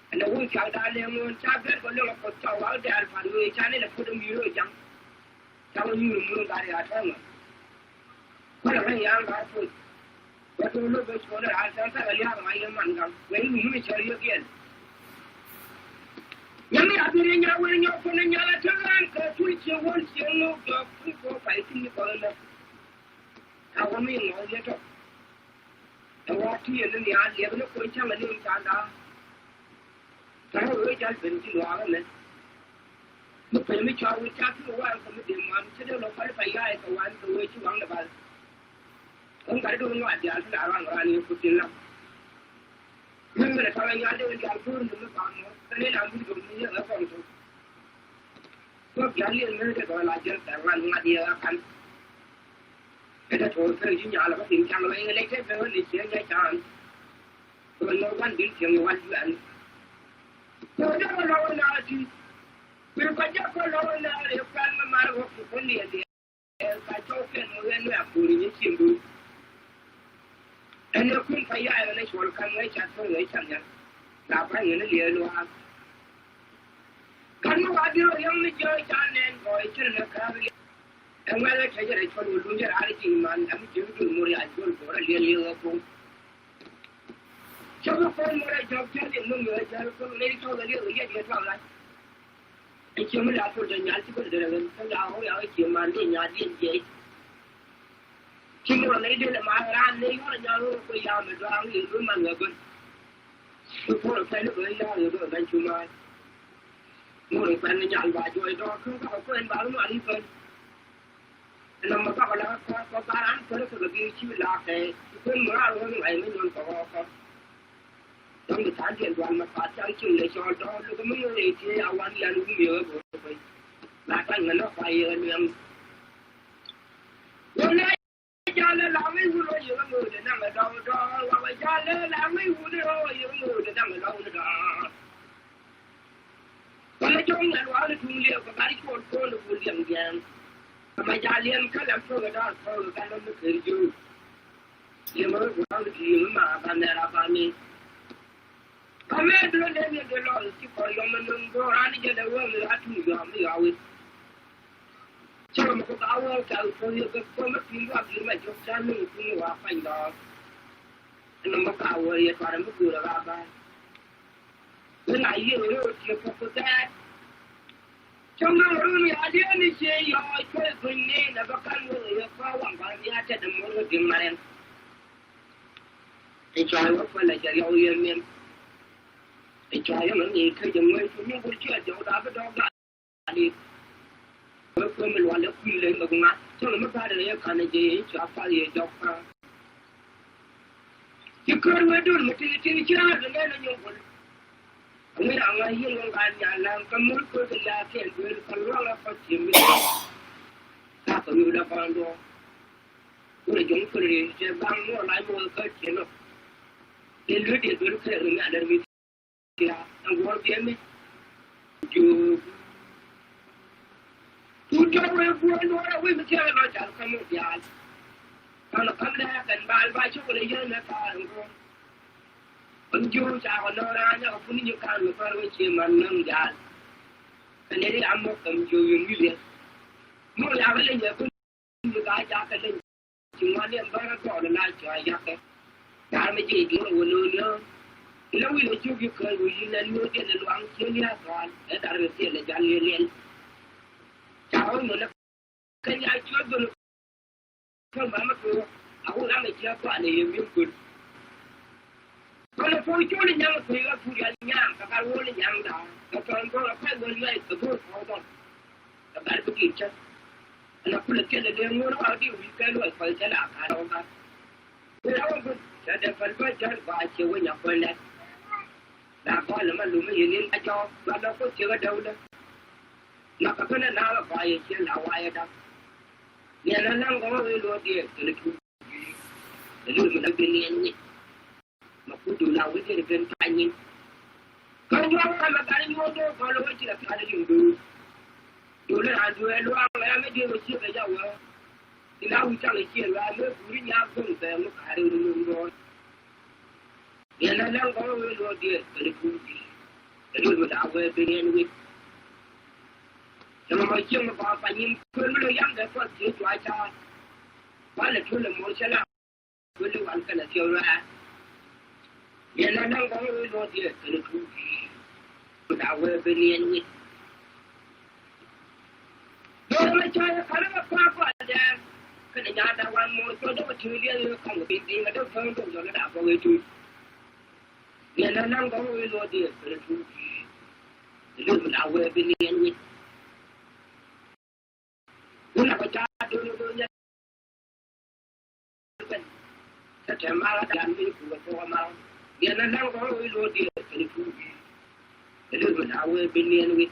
anh nói vui chào đại liền luôn chắc biết có lúc có chào vào để phản người cha này là có đồng ý rồi chẳng chào như là mưa đại à thôi mà có là cái yang đó thôi và tôi lúc bây giờ là sáng sáng là yang mà yang mặn lắm mấy người mới chơi được kia Yang ni ada yang nyawa pun yang nyala jangan ke tujuh wan siang no ke pun kau baik ni kau nak. Awak ni mau dia tu. Awak tu yang ni ada dia nak kau cakap ni macam dah. Saya boleh jalan benci luar kan? Mungkin kami cakap cakap luar kami demam. Jadi lepas payah kawan tu itu orang lepas. Orang kali tu orang ada ada orang ni putih lah. Mungkin kalau yang ada yang jalan pun tu macam Ini nampak dunia apa itu? Kau jadi mereka kalau ajar terang dia akan. cái đó thôi cái gì nhà là có tiền chăng lấy lấy cái đó đi chuyện cái chăng rồi nó quan điểm chuyện quan chuyện rồi đó là nó gì bây giờ có lo là để quan mà có cái liền đi cái chỗ cái nó lên là phụ nữ chim du anh nó cũng phải ai là số căn cái chặt thôi lấy chăng nhá là phải người nó liền luôn kan mo adio yang ni joy chanen boy chirna kari angala chajara cholu lunja ari man am jiru muri ajol bora le ko chabo ko mora job chali no me jar ko meri to le ye ye ta la e chimo la ko de nyal ti ko de ren ta ya ho ya e man ni nya din je chimo le de le ma ran ne yo nya ro ko ya me do ang ni lu man ga gun ko ko fa le ko ya yo do ban chuma người quen nhà bà rồi đó không có quen bảo nó đi quen làm mà các bạn có ba án có được cái chữ là cái quên mở ra rồi ngày mới luôn có trong cái tháng tiền đoàn mà phát trang chữ để cho đó lúc mấy người thì ao ăn là lúc nhiều rồi là cái người nó phải niệm hôm nay cha lên làm mấy vụ rồi nhiều người để nằm ở đâu đó và cha lên làm mấy vụ rồi nhiều người để nằm ở đâu đó kalau jangan luar itu lihat kembali kau lu liang liang, sama jalan kalau kau ada kau kalau nak kerja, dia mahu kau kerja mana bandar apa ni? Kami dulu ni dulu si kau yang menunggu orang ni jadi orang lelaki yang ni awet. Cuma kau awal kau ni kau mesti buat dia macam sana ni apa yang dah. Nampak awal ya para muka apa. Cái này rồi thì có cái trong đó rồi à đi anh chơi rồi chơi quên nè là có căn người có hoàng bảo nhà chơi được một cái mà em cái chơi nó phải là chơi yêu yên em cái chơi nó gì khi dùng người chúng nó cũng chơi chỗ đó cái đó là đi với mình luôn là quy lên mà cũng ngắt cho nó mất ra được cái này gì cho phải gì cho cái cơ người đun một cái chơi được nên là nhiều người đang ở hiện tại nhà làm cái mũi của cái là tiền người còn lo là phải chịu mình ta có nhiều là còn đó người chúng tôi đi chơi băng nó lại mua cái chuyện đó đến lứa tiền tôi thấy người nhà đơn vị kia anh quan điểm ấy chú cho người buôn nó là với mình chơi nó chẳng có một nhà còn là cầm ra cần bàn vài chút lấy dân là ta đúng không anh chú chào nó ra nhá cũng như càng người ta với chị mà nâng giá anh ấy đi ăn một cầm chú dùng như vậy mỗi nhà cái lên nhà cũng như cái giá cái lên chúng nó đem bao nó gọi là lại trời giá cái cả mấy chị chú là quần nữa lâu rồi chú cái cười rồi lên mua tiền là loang chiếu đi ra còn để ta được tiền là giá liền liền cháu nó là cái nhà chưa được không mà cứ áo làm mấy chiếc quạt này miếng quần kalau kau curi yang kau yang curi yang, kalau kau yang dah, kalau kau apa kau yang itu kau tahu, kalau begitu je, anak pula kita dia orang ada weekend luar kau jalan kalau kan, kalau kau ada perlu jalan baca wanya kau nak, dah kau lama lama ini aja, kalau kau cakap dah udah, nak kau nak nak baca je lawai dah, ni anak kau luar dia kalau mana bini mà cũng chủ lâu cái gì trên tay nhìn con nhóc mà cái nhóc đó con nó chỉ là cái gì đủ đủ là đủ là luôn là mấy đứa chia cái nhau rồi thì nào chẳng là chia là mới phụ đi nhau không thể nó cả đều luôn rồi nên là đang có người lo đi cái phụ cái đôi mà đào về bên em đi nhưng mà chưa mà có phải nhìn quên mới dám để con chịu choai cho quá là thôi là muốn sẽ làm quên lưu ăn cái là chiều ra nên là đang có người lo đi cái phụ đào về bên em đi rồi mà chơi cái nó qua ra cái nhà đào ăn mua cho nó chơi đi không bị gì mà đâu không đâu cho nó đào vào người chui nên là đang có người lo đi cái phụ lưu đào về bên em đi cũng là cái cha tôi nhớ cái trẻ mà là làm gì của tôi mà nên là đang có người lo đi cái phụ lưu đào về bên em đi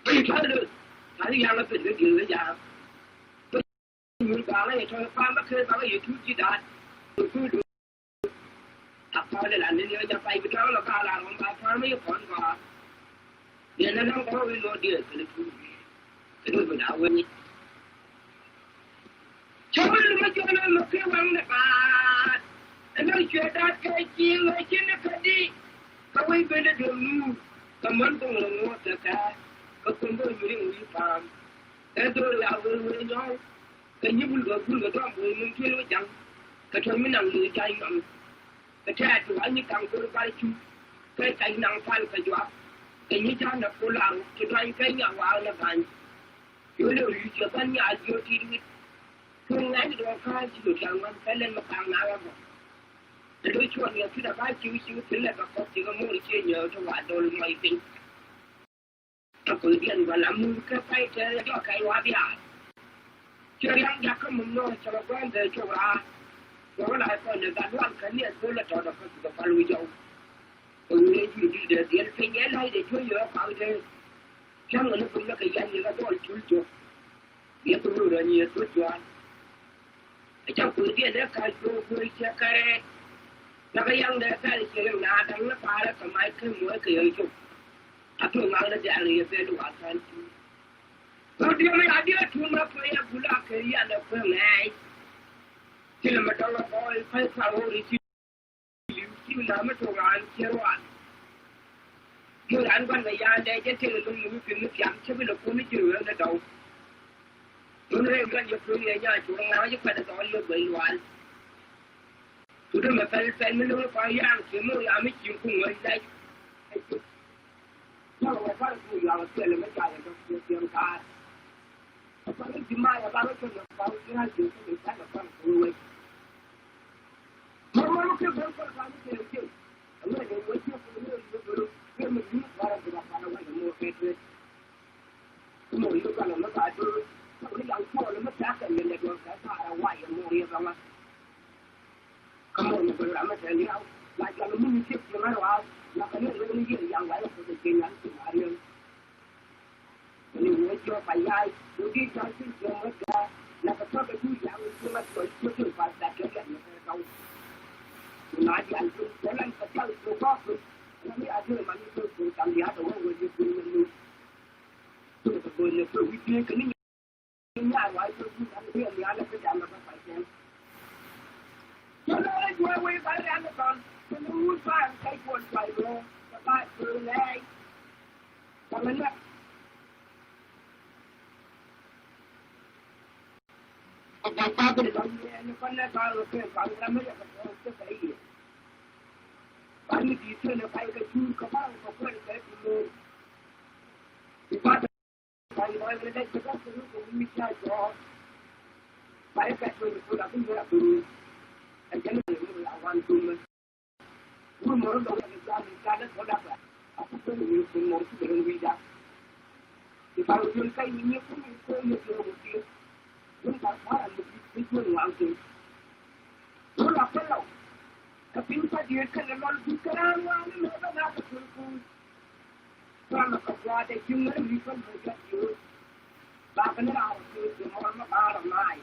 bây giờ được cái gì là phải được cái gì cả này cho pha mà khơi bao nhiêu thứ gì đã cứ tập pha để làm nên giờ phải biết là pha là không pha pha mấy con quả nên nó không có cái lối đi cái đôi mình áo quên cho nên mà cho nên mà cái quăng này bà nó chuyện đã cái chi người chi nó cái đi cái quay bên đó đường nu cái món con lồng ngó tất cả cái con đôi người phàm cái đôi là người nhau cái như bul cái đó bul mình kia nó chẳng cái thôi mình nằm người chạy ngầm cái trái chủ anh như càng tôi phải chú cái chạy nằm phải cái chỗ cái như cha nó cô làm cái thôi cái nhà vào là bạn rồi rồi cho con nhà cho thì không ngay được khai chỉ được rằng cái lên mà càng nào mà đôi chuột nhiều khi là ba chú thế là có chỉ có mua chia nhờ cho quả đồ ngoài tính nó cứ điện và làm mua cái tay cho cái hóa bị hại chưa đang giặc có mình nói cho nó quen về chỗ ra nó lại còn được gắn loạn cái này tôi là cho nó có phải lui dầu để để tiền phải nhớ lại để chơi nữa phải thế chẳng nó cũng là cái danh như là tôi chú chuột biết tôi rồi nhiều tôi chuột trong cứ điện đấy cái tôi chia cái nó cái yang đấy cái chuyện là đang nó phá ra cái máy cái mũi cái ấy chụp tôi mang nó ra liền về luôn anh tôi đi mấy ai đi chúng nó phải bula cái gì là phải ngay chỉ là mà đâu là phải phải hồi đi chỉ là mà tôi ăn chơi ăn tôi ăn quan cái nhà đây chứ thì nó muốn phim nó chạm chứ bây giờ cũngไม่chịu nó đâu tôi nói cái gì tôi nghe nhà chúng nó chứ phải là tôi lo bị loạn tôi nói mà phải mình nó phải ăn chứ mà ăn mới chịu cùng người đây nó là phải tôi làm cái là mới chạy được tiền cả cái gì mà ba nó cho nó bao nhiêu hai triệu thì phải là con người mà nó cái bốn con cái gì chứ nó là người chưa có người mình biết là cái là nó mua cái mỗi cái là nó phải tôi nó làm sao nó chắc cái này được cái là quay mua đi rồi mà không nó làm cái gì đâu lại cho nó muốn tiếp cho nó vào là cái này nó gì dạng vậy là cái tiền ăn của ai luôn nhưng cho phải ai tôi đi cho xin cho mất ra là cái số cái thứ dạng nhưng mà tôi chưa phải đạt cái này đâu nói gì anh tôi để lên cái tôi có nó mới ai mà tôi cảm giác đâu có gì tôi biết cái này nhà ngoài tôi cũng ăn cái nhà là cái dạng mà phải xem cho nên quay phải ra nó còn tôi muốn phá cái quần phải rồi các bạn tôi này còn mình Hãy subscribe cho kênh Ghiền Mì Gõ để không bỏ lỡ những video hấp dẫn chúng ta phải là một cái phương ngoại tình đó là cái lòng cái tiếng ta đi cái là nó đi cái nào nó ra cái phương phương và mà có qua để chúng nó đi phân biệt cái gì ba cái nào thì nó ba là mai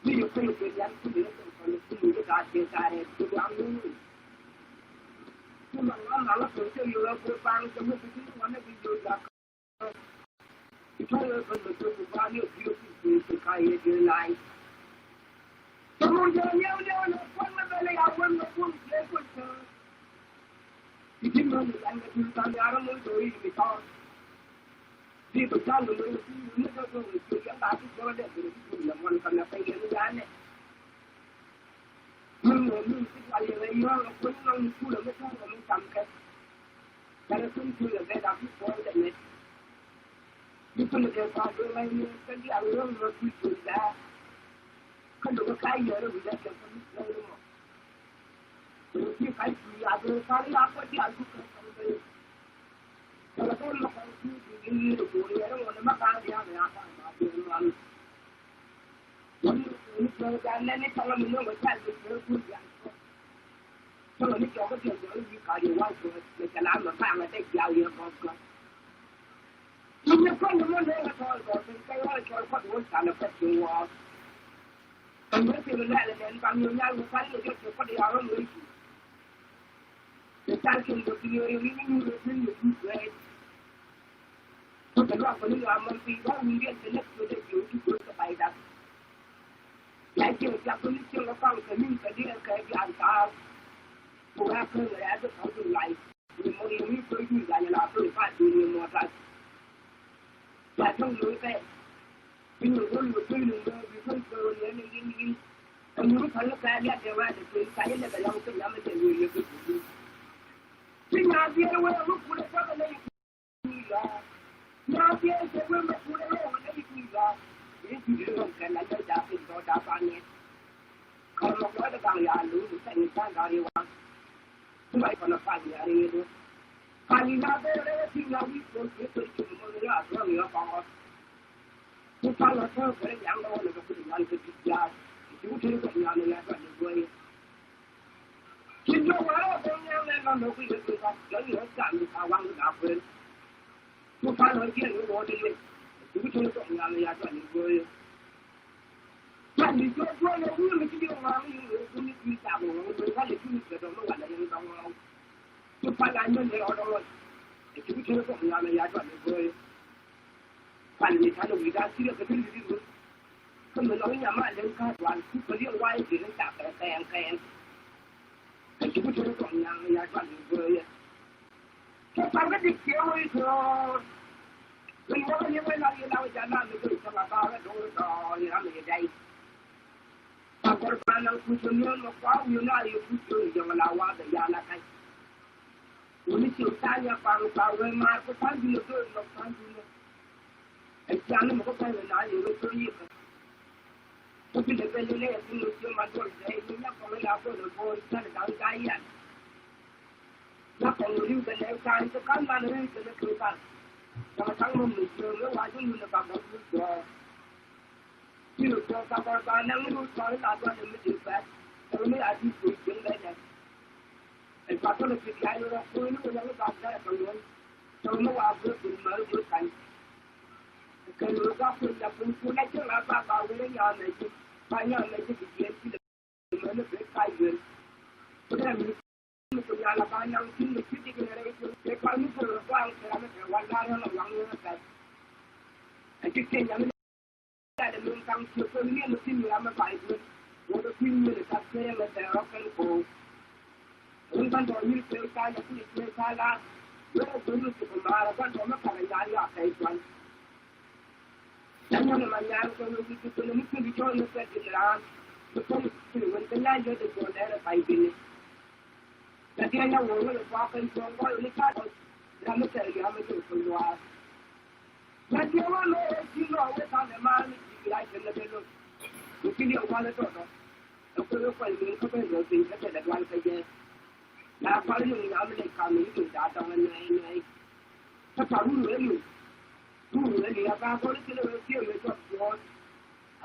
ví dụ cái cái dân cái gì cái cái chuyện cái cái làm luôn nhưng mà nó phải cho nhiều là cái bang cho một cái nó bị rồi ra thôi là phần tôi cũng bao nhiêu thì cái gì này tôi giờ nhiều nó quan nó về là quan nó cũng dễ quan thì chính là anh cái chúng ta nhà nó mới rồi thì to thì tôi cho người nó cho tôi người chúng ta cũng có để là quan phần là phải cái giá này nhưng mà mình cái gì này nó cũng nó cũng là cái nó mình cầm cái là cũng chưa là cái đó cũng có để này di quello che fa che gli avevano una cultura che dove fai io ero già che non fai più a dove fare l'acqua di altro che la donna fa più di fuori era una macchina di aveva non già ne stava mi non c'è il solo mi gioco che io di caio guardo che la ma te chiao io posso nhưng mà con nó lên là thôi rồi thì cái đó cho con muốn trả được cái chuyện còn với sự lại là đến bao nhiêu nhau một cái người cho có đi áo người để ta chung được nhiều những người tôi phải nói với những mình vì có nguyên nhân cái nhất tôi để chịu cái bài đặt lại chiều chắc tôi chiều nó phong cái những cái điện cái dạng sao của hai người đã được thấu được lại nhưng mà những tôi như là tôi phải nhiều một lần và trong lối cái người tôi người vì không cơ nên những cái lúc cái là điều là tôi cái là cái lòng tôi làm cái nhiều cái thì nhà kia nó lúc cũng có cái này nhà kia sẽ quên mất cũng là cái gì đó cái gì đó cái là cái giá trị đó đã bao nhiêu còn một cái bằng nhà lũ thì người ta nói điều đó không phải còn là phải nhà đi nữa phải nhà đây là thì nhà đi tôi chụp một cái là tôi người họ tôi phải là tôi phải làm đâu là cái gì ăn cái gì đó chúng tôi phải làm là phải được rồi khi nó vào trong nhà này nó nói cái gì đó cái gì cảm thấy hoang dã vậy tôi phải nói chuyện với bố đi chúng tôi phải làm là phải được rồi cái gì đó tôi là người cái gì mà người cũng đi sao mà tôi phải đi cái đó nó là những đồng nào tôi phải làm như thế đó rồi chúng tôi phải làm là phải được rồi phải đi thay đổi ra chỉ là cái gì đó không phải nói nhà máy lên các đoàn cứ liên quan thì nó chả phải kèn chúng tôi còn nhà nhà bạn người cái sao cái việc kia thôi mình có những cái này nào chả làm được thì sao mà cái đồ đó như làm gì đây ta có bạn nào cũng chưa nhớ nó quá nhiều này cũng chưa giờ mà lao qua để ra là cái mình chịu ta nhà bằng vào người mà có phải gì nữa nó phải gì nữa cái chán nó có phải là nói gì nó tôi gì tôi chỉ để bên này thì mình chưa mà tôi để những cái con này tôi được vô sao để đào cái gì nó còn người cái này cái cái mà nó cái nó cứ cái mà thằng mình chưa nó qua chúng nó bằng được rồi chứ cho các năng nó nói là tôi mình chịu phải tôi mới ai chịu chuyện đấy này cái phát nó chỉ cái nó tôi nó làm cái bằng luôn tôi nó vào được mới được cái người có quyền là cũng nói trước là bảo với nhà này chứ bao nhiêu này chứ chuyện gì mà nó phải phải quyền cho nên mình cũng là bao nhiêu khi mình quyết định cái này cái quan niệm của quang thì là cái quan niệm nó là như thế này cái chuyện nhà mình là mình tăng sự phân biệt một cái làm phải quyền rồi cái quyền là các cái là cái cái cổ chúng ta nói như thế cái là rồi tôi cũng mà là quan trọng là cái là cái quan dan yang namanya kalau kita mungkin bicara tentang jalan betul betul kan jadi boleh baik ini jadi hanya orang yang pakai jongkok ini kan kami cari kami tu keluar jadi orang yang sini orang sana mana lagi kena belum mungkin dia orang itu tu kalau ini kita berarti kita ada dua saja nah kalau yang kami kami itu datang ini kita tahu dulu người thì ta có cái lời kêu người cho rồi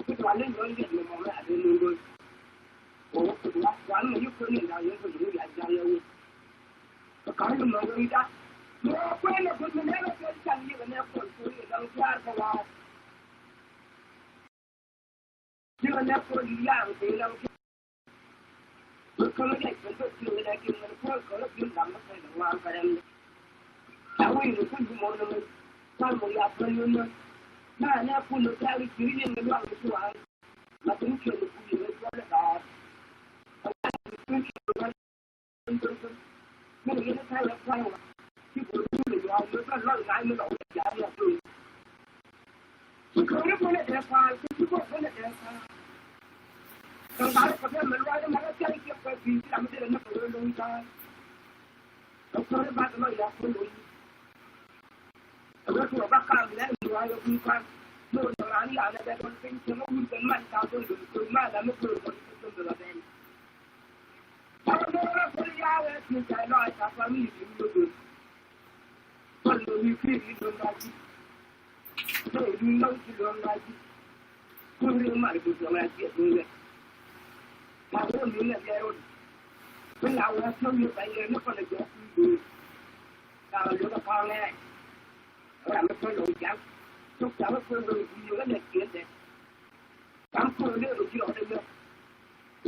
cái đoàn lên nói chuyện mà lại đến luôn rồi ủa cái quán mà giúp cái người nào những cái gì lại ra luôn cái mà người ta nó quên là cái này là cái chẳng như cái này còn cái gì đang ra cái nào chứ cái này có gì làm thì làm cái này cái chuyện này cái này có cái chuyện làm nó phải làm cái này sao vậy nó cũng không muốn nữa sao mà gặp người nữa nó phụ nữ theo cái chuyện này nó làm cái gì mà tính chuyện của phụ nữ nó là đó cái này nó thay là sao chứ phụ nữ nó lo ngại nó đâu trả là gì chứ không có là đẹp phải chứ không có là đẹp phải còn đó có thể mình nói mà nó chơi cái gì làm cái này nó phải luôn ra đâu có ba cái nói là không đúng rồi tôi bắt cam này người yêu cũng quan tôi nói là cái con tin chứ nó không cần mạnh sao tôi mà là nó tôi được là đen sau đó nó phải ra là thì cái nói các bạn mình được còn người khi đi đường này tôi đi lâu thì đường này tôi đi mà được đường này chuyện người mà tôi muốn là cái rồi tôi làm là theo như vậy nó còn là chuyện gì là nó có con này làm cái lối chắn, chúc cháu cái lối nhiều cái này kia đấy, cắm phơi nữa rồi chịu đây được,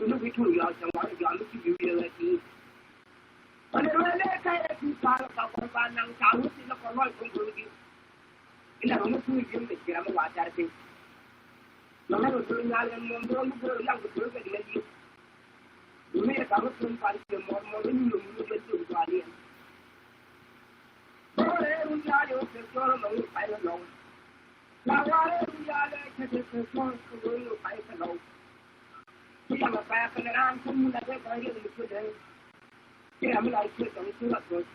nó bị thui vào trong đó giờ nó chỉ bị là gì còn nếu lấy cái thứ ba là còn ba năng cao thì nó còn nói không được gì cái là nó thui riêng để chỉ là một quả trái tim nó là một nhà lên một đôi một làm một đôi cái gì ini kamu pun pasti mau ini itu tadi boleh menjadi sesuatu yang baik loh lawan menjadi sesuatu yang baik loh kita apa kendaraan pun ada banyak itu deh kita mulai kita itu lah terus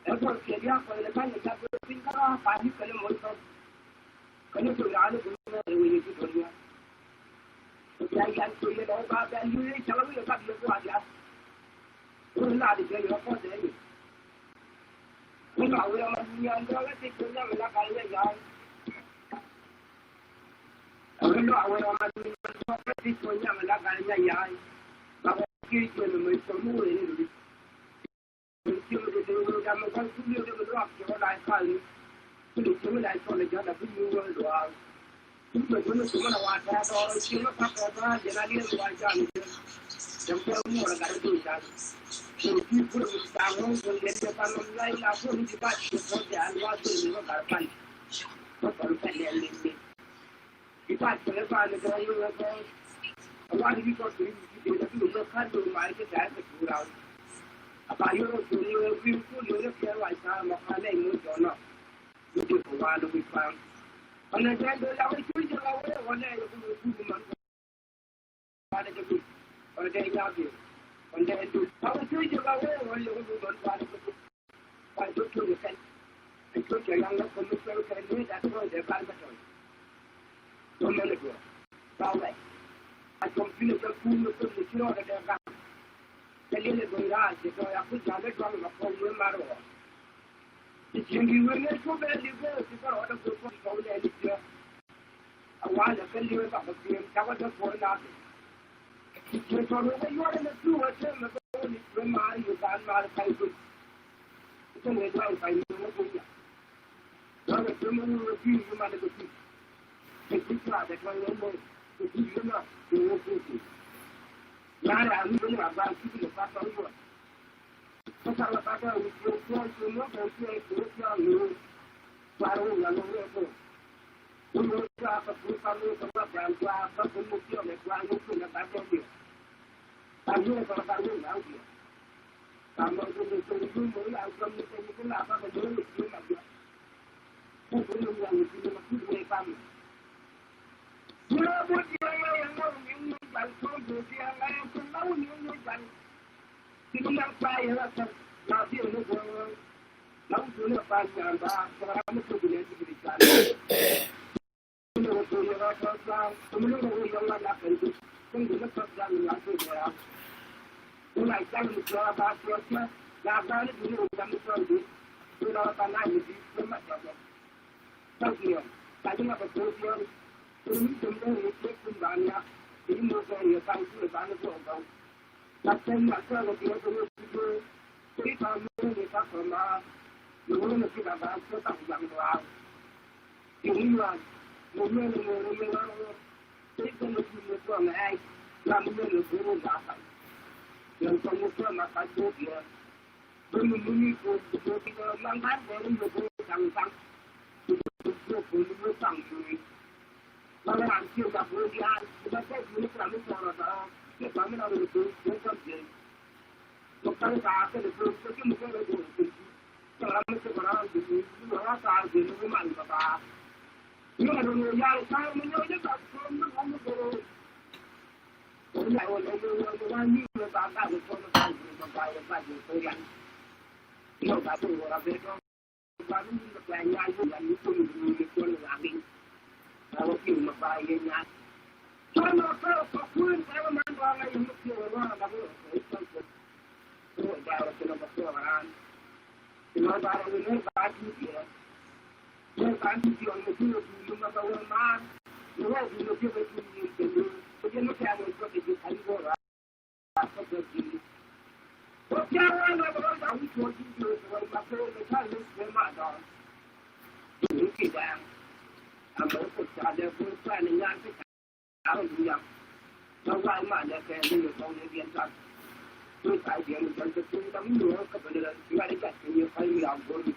kalau dia kalau lepas kita tinggal pagi kalau mau tu ada punya ini itu punya yang tu yang orang dan ini kalau dia tak dia buat dia orang ada dia yang apa dia ni kalau orang yang orang itu punya mereka kaya yang orang itu punya mereka kaya yang kalau kita ni semua ini kita itu dalam konsumsi itu berapa orang kali itu semua dah soal jaga punya orang chúng tôi cũng là hoàn ra rồi chưa nó phát ra giờ này đi hoàn ra rồi chúng tôi cũng là cái gì cả thì khi phụ nữ đang ngồi rồi đến giờ ban hôm nay là phụ nữ chỉ bắt được có thể ăn qua từ những cái bàn nó còn phải lên lên thì bắt được cái qua đi có thứ gì để nó được khăn đồ máy cái cái chủ đạo bà yêu nó chủ yếu view phụ nữ nó kéo lại sao mà hai này muốn cho nó được qua được bị phang Ana jadi lawan itu je lawan orang yang itu mana ada jadi orang yang jadi orang itu lawan itu je lawan orang yang itu mana itu pada itu kan itu yang nak komunikasi kan ni dah tahu dia kan betul mana itu lawan aku pilih aku itu mesti ada dia kan jadi le berat jadi aku jalan kalau aku malu Jadi mana tu beli tu kalau ada tu kau dah dia awal kan dia tak betul kalau ada pun nak jadi kalau dia ada tu macam macam ni memang dia kan malah kai tu itu ni tahu kai ni tu dia kalau cuma ni mana tu itu ada kalau ni itu mana tu ya ni ni apa tu lepas tu Kalau pada ujian semua ujian itu yang baru yang itu, ujian apa pun kalau kita belajar apa pun ujian yang itu yang baru dia. Tapi kalau baru yang dia, kalau itu mulai agam itu apa betul itu macam. Bukan yang itu macam mereka. Dia ujian yang baru ujian yang tahu yang Kita yang saya rasa nanti untuk langsung lepas jambah sekarang itu boleh diberikan. Untuk yang rasa kemudian yang mana itu kemudian terjadi langsung dia. Mulai dari muka bahasa laban dulu dan muka dulu tanah ini semua saja. Tapi tadi apa tujuan ini semua itu pun banyak ini muka yang tahu banyak orang. Macam macam dia tu kita mungkin kita pernah mungkin kita bahasa tak yang luar. Ini lah, mungkin kita mungkin tuan ay, mungkin guru bahasa. Yang semua masa dia, mungkin kita langgar dari guru tanggang, guru tanggung. Kalau nanti kita belajar, kita kami orang Kita kami ada itu, kita jadi. Bukan kata itu, kita mungkin ada itu. Kalau kita berada di sini, orang tak ada rumah kita. Ini ada yang saya menyuruh tak semua orang itu. Orang ini tak ada orang itu yang. Ini tak ada orang itu. Kami bertanya yang itu lagi. Kalau kita bertanya. Kalau pun kalau mana yang mesti orang baru itu dah kita bersoalan. Kalau baru ini bagi dia, dia bagi dia mesti dulu masa orang mana, dulu dia betul. Jadi mesti ada sesuatu yang kali orang apa jadi. Jangan orang tahu itu orang baru kita memang dah. Ini kita, apa pun ada perusahaan yang kita. Tahu dia, sau vài mà nhà kẻ như con như điện thoại tôi tại điện cho tôi tấm nữa các bạn là chúng ta đi chặt như phải làm vô đi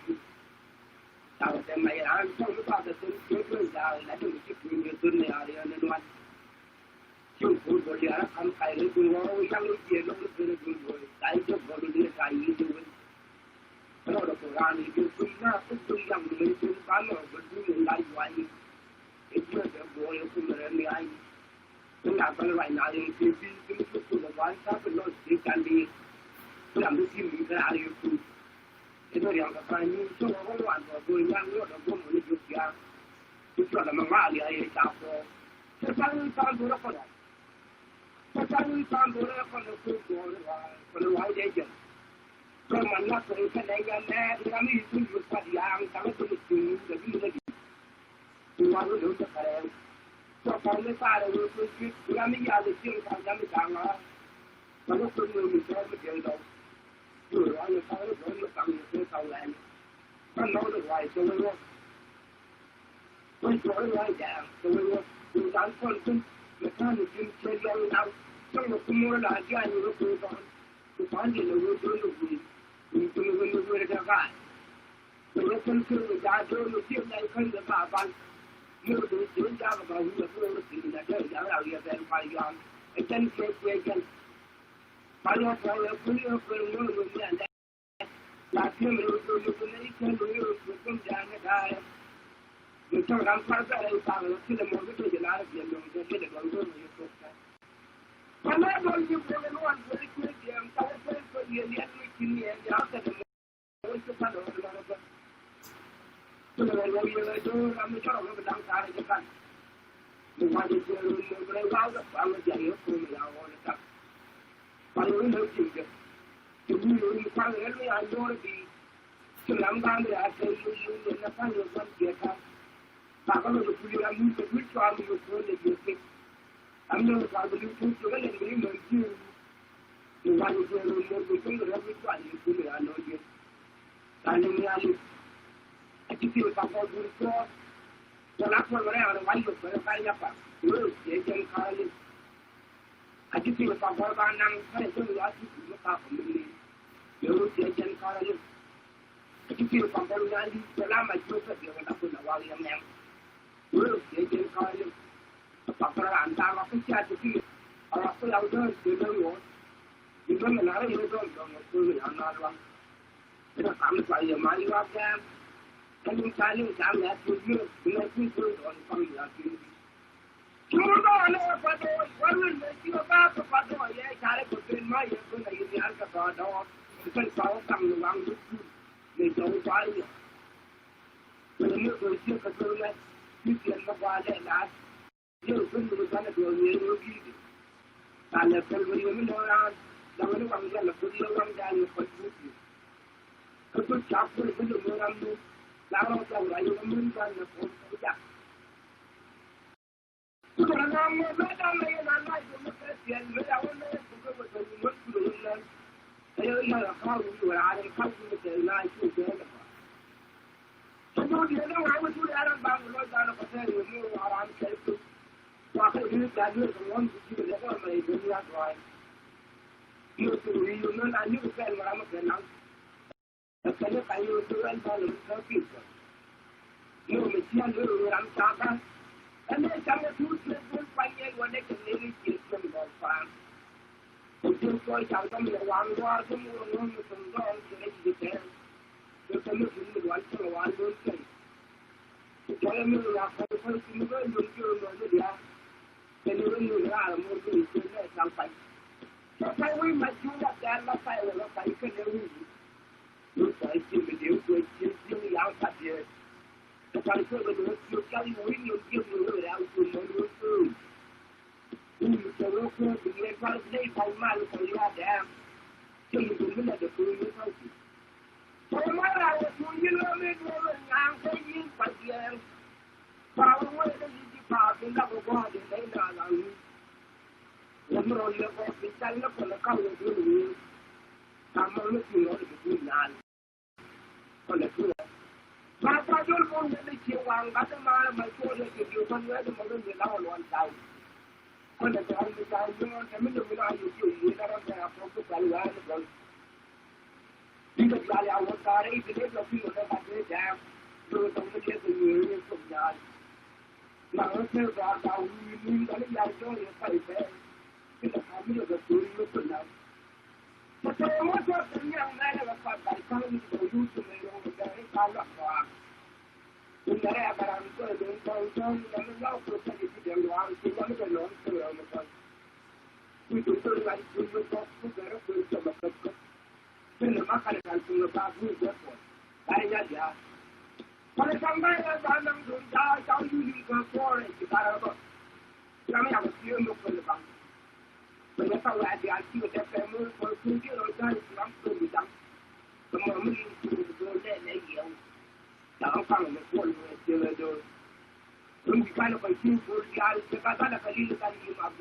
sao thế mày ăn xong cái bao giờ tôi ra là tôi chỉ như tôi này à nên nó chúng tôi có đi ăn ăn cái đấy tôi nói yang cái gì nó cũng tôi tại cho vào đi cái gì tôi nó là cái ăn thì tôi na tôi yang mình tôi bán mà tôi lại hoài cái chuyện đó bố yêu tôi là người ai tôi làm cái loại nào thì tôi là quán sao tôi nói gì can đi tôi làm cái gì mình cái nào yêu cái nó làm cái như tôi không hoàn toàn tôi nhang nữa là tôi muốn được gì à tôi cho là mà đi ai sao tôi sang tôi nó có đấy tôi sang tôi nó có nó tôi có loại đấy chứ tôi mà nó tôi cái này cái này thì làm gì tôi được phát hiện sao tôi được cái gì đấy tôi nói được cái này cho con mới pha được tôi làm gì được chuyện làm gì làm mà nó tôi mình cho cái chuyện đâu rồi anh ta nó nói nó cầm cái tàu lên nó nói được hoài tôi luôn tôi nói hoài dạ tôi đang con mà ta được chuyện chơi nhau nào trong một cái mùa là cái anh nó tôi phán gì là tôi tôi ra cái tôi không chơi với gia tôi tiếp này không được bà bạn mua tôi chuyển ra và bảo tôi thì là cái giáo nào giờ phải phải làm cái chân chân phải là cứ luôn nhận là khi mình tôi lấy cái tôi cũng ra cái đây mình cho làm sao ra đây sao nó khi là một cái chuyện là việc mình sẽ được làm tốt mình tốt mà nó còn nhiều cái nó ăn với cái điểm tao phải có nhiều nhất cái kinh nghiệm giá cái nó sẽ phát động nó tôi là người tôi làm cho nó đang xài cái căn mình qua đi mình lấy vào đó và mình giải quyết mình làm rồi đó và nó nói chuyện được thì như quan hệ với anh rồi thì sự làm ban để anh thấy như là phải được quan điểm khác và có được quy định anh sẽ quyết cho anh được cái điều kiện anh nhớ vào cái điều kiện cái này mình chưa thì qua đi mình cũng được quyết cho anh được cái anh nói chuyện anh nên anh chỉ tiêu bằng con số cho lát qua cái này là quay được cái nhập vào rồi để chân khai lên anh chỉ tiêu bằng con ba năm cái thứ đó chỉ nó tạo mình rồi để chân khai lên chỉ tiêu bằng con này cho làm mà chưa có điều là cũng là vào em rồi để chân khai lên bằng con làm ta mà cái cha chỉ ở cái đầu đó thì nó rồi thì nó là nói như đó rồi tôi làm nó rồi cái nó làm phải giờ mai qua ra cái những cái này tôi biết nó cũng tôi còn không là gì chúng nó là phải rồi quan hệ chưa ba cái phải rồi cái cái của bên mai cái này thì ăn cái đó cái sáu tăng lượng nước để cho phải rồi nếu tôi chưa có tôi này đi tiền nó qua đây là chưa phân được cái là điều gì nó gì là cái người mình nói là nó bằng cái là cái điều bằng cái là phải cái tôi chọc cái điều làm luôn lão nó trồng lại những cái miếng canh là cũng chặt. Tôi nói rằng mấy năm nay là lại cũng mất tiền mấy đâu nó cũng có một cái mất tiền lên. Thế nên là không cũng vừa là không cũng tiền lại chưa thế được. Tôi đi nó vào tôi làm bằng nó ra nó có thể mua làm cái tôi. Và cái thứ cái nữa cũng muốn chỉ để có mấy cái nhà rồi. Nhiều người nó là những cái mà làm cái năng cái nó phải như tôi ăn bao nhiêu cái kịp rồi, nhưng mà chỉ ăn được làm sao đó, anh ấy chẳng có chút chuyện buôn bán như vậy để cái này chỉ cần bỏ qua, tôi coi cháu trong nhà hoàng qua tôi mua nó một phần đó cái này gì thế, tôi thấy nó cũng một cho nó ăn luôn cái, cho nên mình là phải chúng tôi dùng chưa nói được ya, cái này mình ra là một cái chuyện này làm phải, cho phải với mà chúng ta là phải cái này tôi phải chịu cái điều tôi chịu yang phát hiện, tôi phải cái điều cái mũi nhiều người làm cùng một người, tôi có cái điều phải lấy phòng mà phải ra đam, cho nên tôi là được tôi mới thôi. Tôi nói là tôi như là mấy người ngang cái gì phải hiện, bảo với cái gì bảo tôi đã có qua đến đây là làm rồi là có cái chân nó còn là cao hơn tôi làm nó chỉ nói được cái nạn còn là chưa mà ta cho con cái chịu hoàng bắt mà tôi là cái điều con người thì mà nó người lao loạn sao When the guy is out, you know, I'm in the middle of you, I don't have to tell you anything. Because I was sorry, the little people that I did have, so it's only get the years of God. Now, let's say that we need to get your face in the family of the story of the night. But there was a young man of a part by telling you to use the mail over there in Colorado. In the air, but I'm going to go and now to take it to them around to one of the long story on the front. We do like to look up to the rest of the country. In the market, I'm going to pass with that one. I got When somebody was on them to die, how you need to go and you got about. Let me have a few more for the bank. When you saw that, I see what that family for 2 years, I'm going to be done. The moment you go there, they yell. Now I'm coming to call you and still do it. When you kind of a few good guys, if I got a little than you have.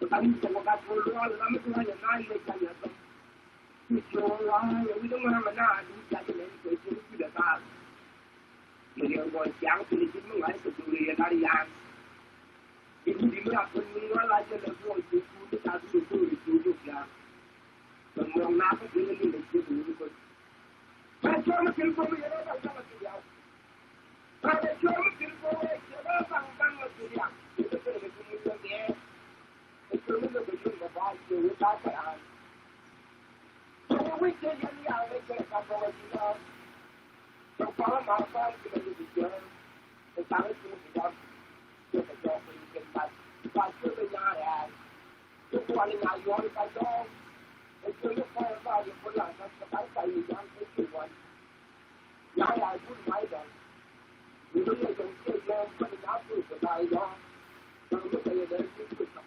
But I need to go back for a while, and I'm going to have a 9 years on your son. We don't have a 9, we got an education to the house. Mình còn chẳng thì chính mình phải tự người ta đi làm. Thì mình đi làm con mình nói lại cho nó vui thì chúng ta tự tôi tự được ra. Còn mong nào cái gì mình được tự được. Phải cho nó kinh nghiệm nó đâu có tự làm. Phải cho nó kinh nghiệm nó bằng là tự làm. Thì cái này mình cũng được nhé. Cái chỗ nó được dùng mà bao nhiêu ta phải làm. Cái quý cái gì nào để cho nó có gì đó. So far, my father is going to be done. The time is going to be done. So the dog will get back. If I kill the guy, just one in my yard, if I don't, it's going to fall about you for life. That's the time you don't take it one. Now I put my dog. You know, you don't say, you're putting out with the guy, so look at it, there's this good stuff.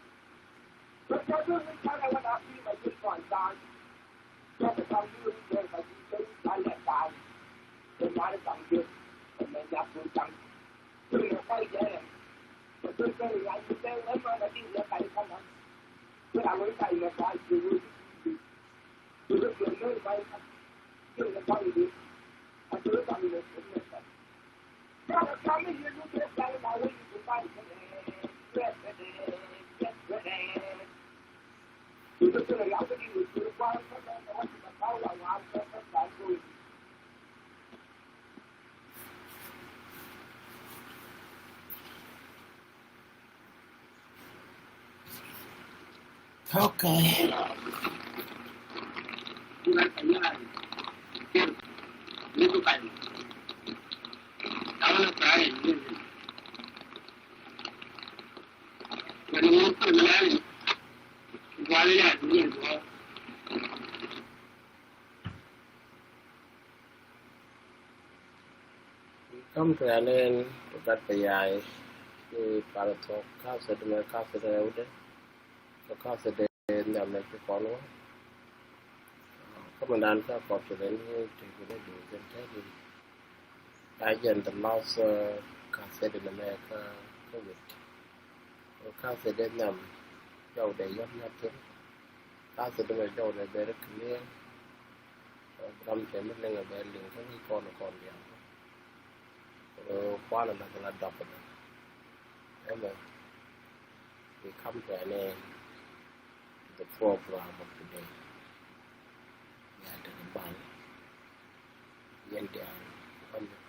But that doesn't kind of what I feel like this one time. So the time you do it, I think I let die. Tôi nói là được, mình gặp tôi chẳng, tôi là quay về, mà tôi lại tôi kêu ấy mà đi ra cày không hả? Tôi làm cái cày là phải chịu, tôi được chuyện nơi bay không, tôi là quay đi, mà tôi quay được cũng được. Đó là sao mấy người tôi quay là quay tôi quay cái này, tôi là lão cái gì tôi quay cái đó nó mà bao là làm cái phải tôi. Okay. Come to an end of that PATYAI, the Paratalk, Casa de Mercado de Eude, the Casa de Mexico. Commandant for the to the agent the loss Casa de America, COVID. Casa de Nam, though they have nothing. Casa de Mexico, they very clear. From the middle of the building, we call the Condia. One of them are double. We come to an end to the program of today. We are to the bank.